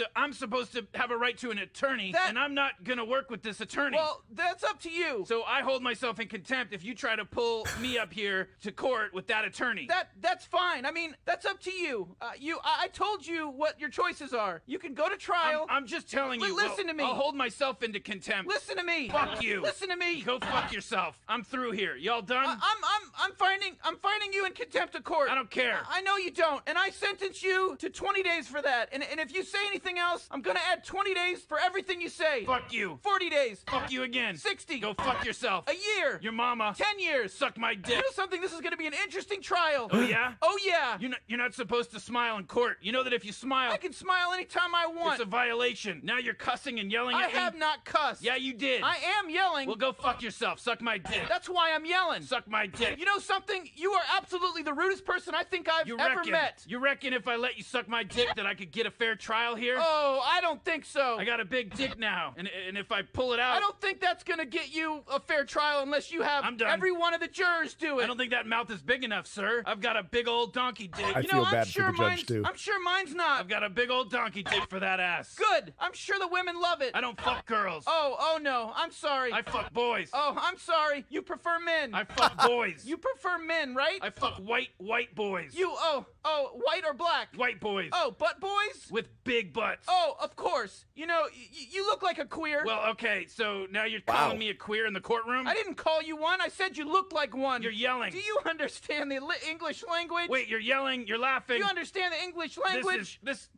to have a right to an attorney, and I'm not gonna work with this attorney. Well, that's up to you. So I hold myself in contempt if you try to pull me up here to court with that attorney. That's fine. I mean, that's up to you. I told you what your choices are. You can go to trial. I'm just telling you. Listen to me. I'll hold myself into contempt. Listen to me. Fuck you. Listen to me. Go fuck yourself. I'm through here. Y'all done? I'm finding you in contempt of court. I don't care. I know you don't, and I sentence you to 20 days for that. And if you say anything else, I'm gonna add 20 days for everything you say. Fuck you. 40 days. Fuck you again. 60. Go fuck yourself. A year. Your mama. 10 years. Suck my dick. You know something? This is gonna be an interesting trial. Oh yeah? Oh yeah. You're not supposed to smile in court. You know that if you smile, I can smile anytime I want. It's a violation. Now you're cussing and yelling at me. I have not cussed. Yeah, you did. I am yelling. Well, go fuck yourself. Suck my dick. That's why I'm yelling. Suck my dick. You know something? You are absolutely the rudest person I think I've ever met. You reckon if I let you suck my dick that I could get a fair trial here? Oh, I don't think so. I got a big dick now, and if I pull it out... I don't think that's gonna get you a fair trial unless you have I'm done. every one of the jurors do it. I don't think that mouth is big enough, sir. I've got a big old donkey dick. I feel bad for the judge, too. I'm sure mine's not. I've got a big old donkey dick for that ass. Good. I'm sure the women love it. I don't fuck girls. Oh no. I'm sorry. I fuck boys. Oh, I'm sorry. You prefer men. I fuck boys. You prefer men, right? I fuck white boys. White or black? White boys. Oh, butt boys? With big butts. Oh, of course. You know, you look like a queer. Well, okay, so now you're calling me a queer in the courtroom? I didn't call you one. I said you looked like one. You're yelling. Do you understand the English language? Wait, you're yelling, you're laughing. Do you understand the English language? This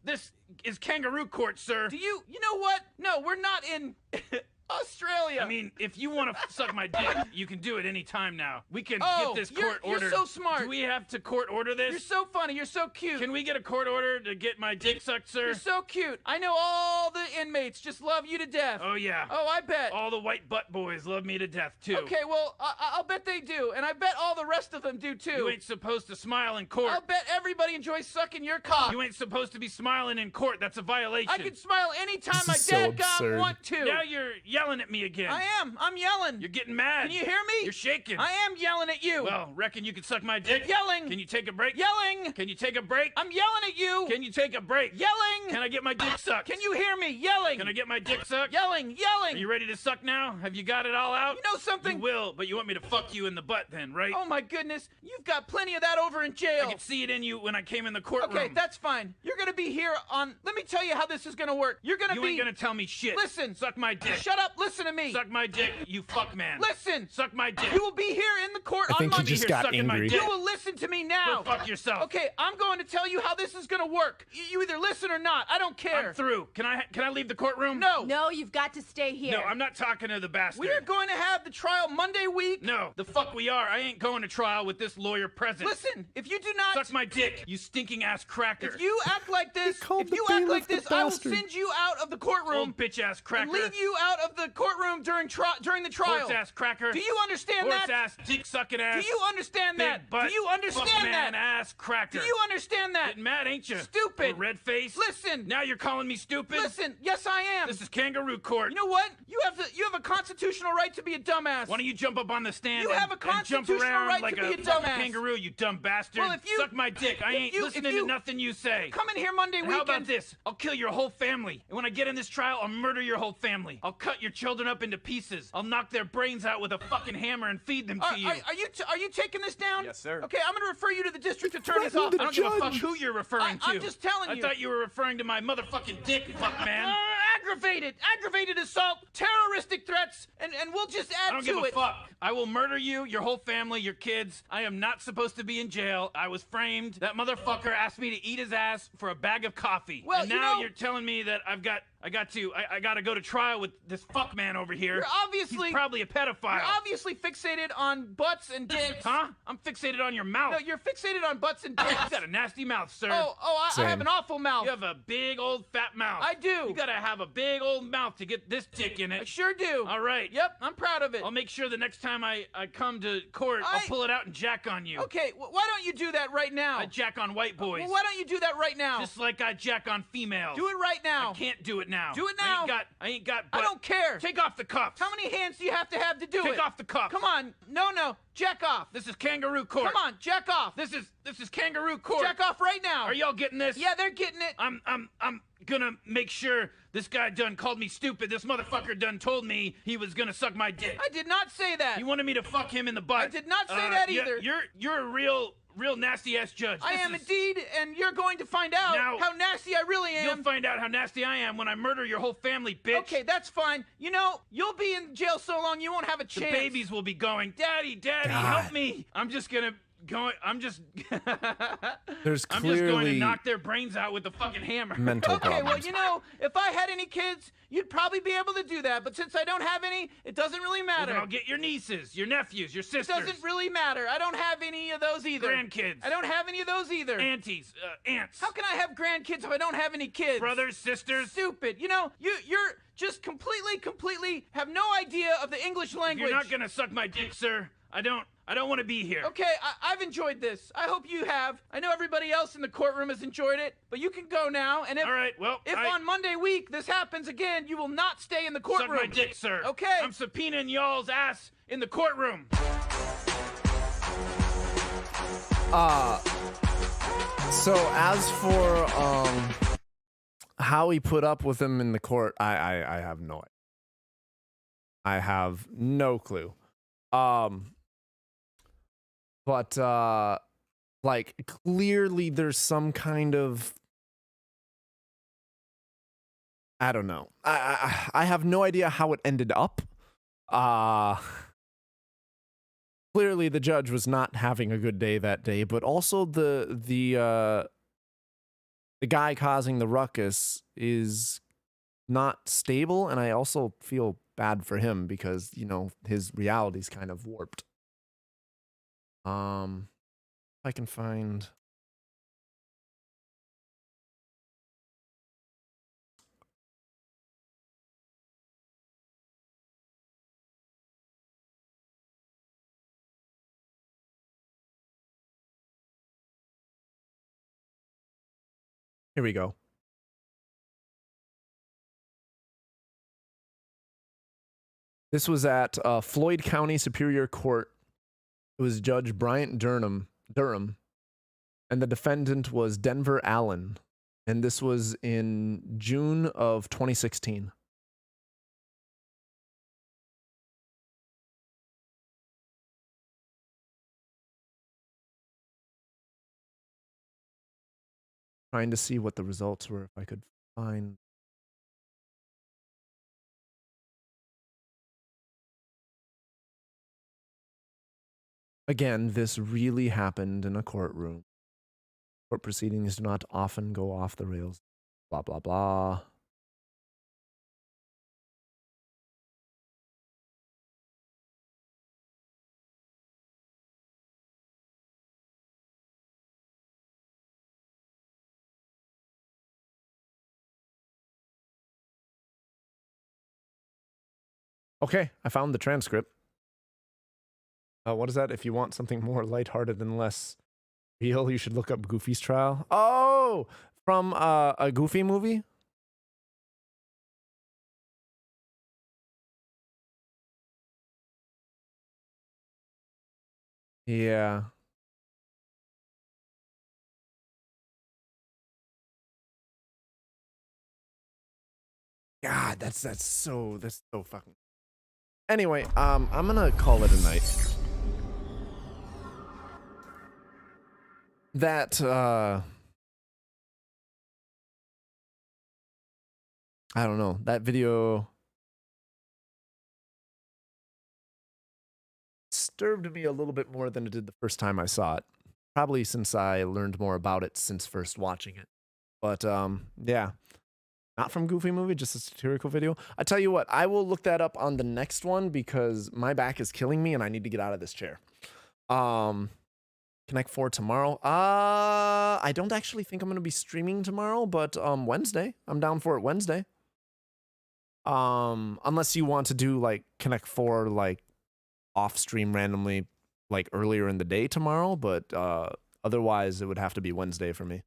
is kangaroo court, sir. Do you know what? No, we're not in Australia. I mean, if you want to suck my dick, you can do it any time now. We can get this court ordered. You're so smart. Do we have to court order this? You're so funny. You're so cute. Can we get a court order to get my dick sucked, sir? You're so cute. I know all the inmates just love you to death. Oh, yeah. Oh, I bet. All the white butt boys love me to death, too. Okay, well, I'll bet they do. And I bet all the rest of them do, too. You ain't supposed to smile in court. I'll bet everybody enjoys sucking your cock. You ain't supposed to be smiling in court. That's a violation. I can smile anytime my so dad got absurd. want to. Now you're yelling yelling at me again. I am. I'm yelling. You're getting mad. Can you hear me? You're shaking. I am yelling at you. Well, reckon you can suck my dick? Yelling. Can you take a break? Yelling. Can you take a break? I'm yelling at you. Can you take a break? Yelling. Can I get my dick sucked? Can you hear me? Yelling. Can I get my dick sucked? Yelling. Yelling. Are you ready to suck now? Have you got it all out? You know something? You will, but you want me to fuck you in the butt then, right? Oh my goodness. You've got plenty of that over in jail. I could see it in you when I came in the courtroom. Okay, that's fine. You're gonna be here on... Let me tell you how this is gonna work. You're gonna You ain't gonna tell me shit. Listen. Suck my dick. Shut up. Listen to me. Suck my dick, you fuck man. Listen. Suck my dick. You will be here in the court I on think he Monday. just Here got sucking my angry. dick. You will listen to me now. Go fuck yourself. Okay, I'm going to tell you how this is gonna work. You either listen or not. I don't care. I'm through. Can I leave the courtroom? No. No, you've got to stay here. No, I'm not talking to the bastard. We are going to have the trial Monday week. No, the fuck we are. I ain't going to trial with this lawyer present. Listen, if you do not... Suck my dick, you stinking ass cracker. If you act like this, called if the you act like bailiff a this, I will bastard. send you out of the courtroom Old bitch ass cracker. and leave you out of the courtroom during the trial. Horse ass cracker. Do you understand Horse that? ass dick sucking ass. Do you understand big that? butt, Do you understand fuck man that? ass cracker. Do you understand that? Getting mad, ain't you? Stupid. Red face. Listen. Now you're calling me stupid. Listen, yes I am. This is kangaroo court. You know what? You have a constitutional right to be a dumbass. Why don't you jump up on the stand You and, have a and jump constitutional around right like to be a fucking dumbass. kangaroo, you dumb bastard? Well, if you- Suck my dick. I if ain't you- listening if you- to nothing you say. Come in here Monday And weekend. how about this? I'll kill your whole family. And when I get in this trial, I'll murder your whole family. I'll cut your children up into pieces. I'll knock their brains out with a fucking hammer and feed them to you. Are you taking this down? Yes, sir. Okay, I'm going to refer you to the district attorney's Threaten office. the I don't give a fuck judge. who you're referring to. I'm just telling I you. thought you were referring to my motherfucking dick, fuck man. Aggravated assault, terroristic threats, and we'll just I add don't to give a it. fuck. I will murder you, your whole family, your kids. I am not supposed to be in jail. I was framed. That motherfucker asked me to eat his ass for a bag of coffee. Well, and you now know- you're telling me that I got to go to trial with this fuck man over here. You're obviously- He's probably a pedophile. You're obviously fixated on butts and dicks. Huh? I'm fixated on your mouth. No, you're fixated on butts and dicks. You got a nasty mouth, sir. I Same. have an awful mouth. You have a big old fat mouth. I do. You gotta have a big old mouth to get this dick in I it. sure do. All right. Yep, I'm proud of it. I'll make sure the next time I come to court, I'll pull it out and jack on you. Okay, why don't you do that right now? I jack on white boys. Well, why don't you do that right now? Just like I jack on females. do it right now. I can't do it now. Do it now. I ain't got. I butt. don't care. Take off the cuffs. How many hands do you have to do it? Take off the cuffs. Come on. No. Jack off. This is kangaroo court. Come on, jack off. This is kangaroo court. Jack off right now. Are y'all getting this? Yeah, they're getting it. I'm gonna make sure this guy done called me stupid. This motherfucker done told me he was gonna suck my dick. I did not say that. He wanted me to fuck him in the butt. I did not say that either. You're a real nasty ass judge. I This am is- indeed, and you're going to find out Now- how nasty I really am. You'll find out how nasty I am when I murder your whole family, bitch. Okay, that's fine. You know, you'll be in jail so long you won't have a The chance. babies will be going, Daddy, God. help me. I'm just gonna go. I'm just. There's I'm just going to clearly knock their brains out with the fucking hammer. mental Okay, well, problems. you know, if I had any kids, you'd probably be able to do that. But since I don't have any, it doesn't really Well, matter. then I'll get your nieces, your nephews, your It sisters, doesn't really matter. I don't have any of those either. grandkids, I don't have any of those either. aunties, aunts, How can I have grandkids if I don't have any kids? brothers, sisters. Stupid. You know, you're just completely have no idea of the English language. You're not gonna suck my dick, sir. I don't want to be here. Okay, I've enjoyed this. I hope you have. I know everybody else in the courtroom has enjoyed it, but you can go now. And if, All right, well, if I- on Monday week this happens again, you will not stay in the Suck courtroom. my dick, sir. Okay. I'm subpoenaing y'all's ass in the courtroom. So as for how he put up with him in the court, I have no idea. I have no clue. But like clearly there's some kind of, I don't know. I have no idea how it ended up. Clearly the judge was not having a good day that day, but also the guy causing the ruckus is not stable, and I also feel bad for him because, you know, his reality's kind of warped. If I can find here we go. This was at Floyd County Superior Court. It was Judge Bryant Durham, and the defendant was Denver Allen. And this was in June of 2016. Trying to see what the results were, if I could find. Again, this really happened in a courtroom. Court proceedings do not often go off the rails. Blah, blah, blah. Okay, I found the transcript. What is that? If you want something more lighthearted and less real, you should look up Goofy's trial. Oh, from a Goofy movie? Yeah. God, that's so fucking. Anyway, I'm gonna call it a night. That I don't know, that video disturbed me a little bit more than it did the first time I saw it. Probably since I learned more about it since first watching it. But yeah. Not from Goofy movie, just a satirical video. I tell you what, I will look that up on the next one because my back is killing me and I need to get out of this chair. Connect 4 tomorrow. I don't actually think I'm going to be streaming tomorrow, but Wednesday. I'm down for it Wednesday. Unless you want to do like Connect 4 like off stream randomly like earlier in the day tomorrow, but otherwise it would have to be Wednesday for me.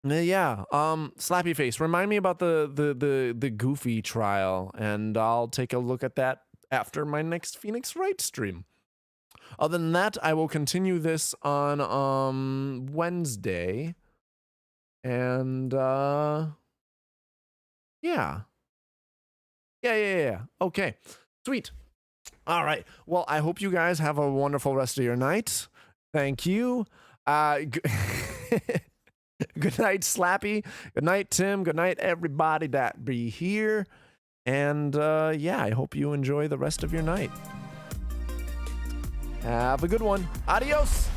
Yeah, Slappy Face, remind me about the Goofy trial, and I'll take a look at that after my next Phoenix Wright stream. Other than that, I will continue this on Wednesday, and yeah. Okay, sweet. All right. Well, I hope you guys have a wonderful rest of your night. Thank you. Good night, Slappy. Good night, Tim. Good night, everybody that be here. And yeah, I hope you enjoy the rest of your night. Have a good one. Adios.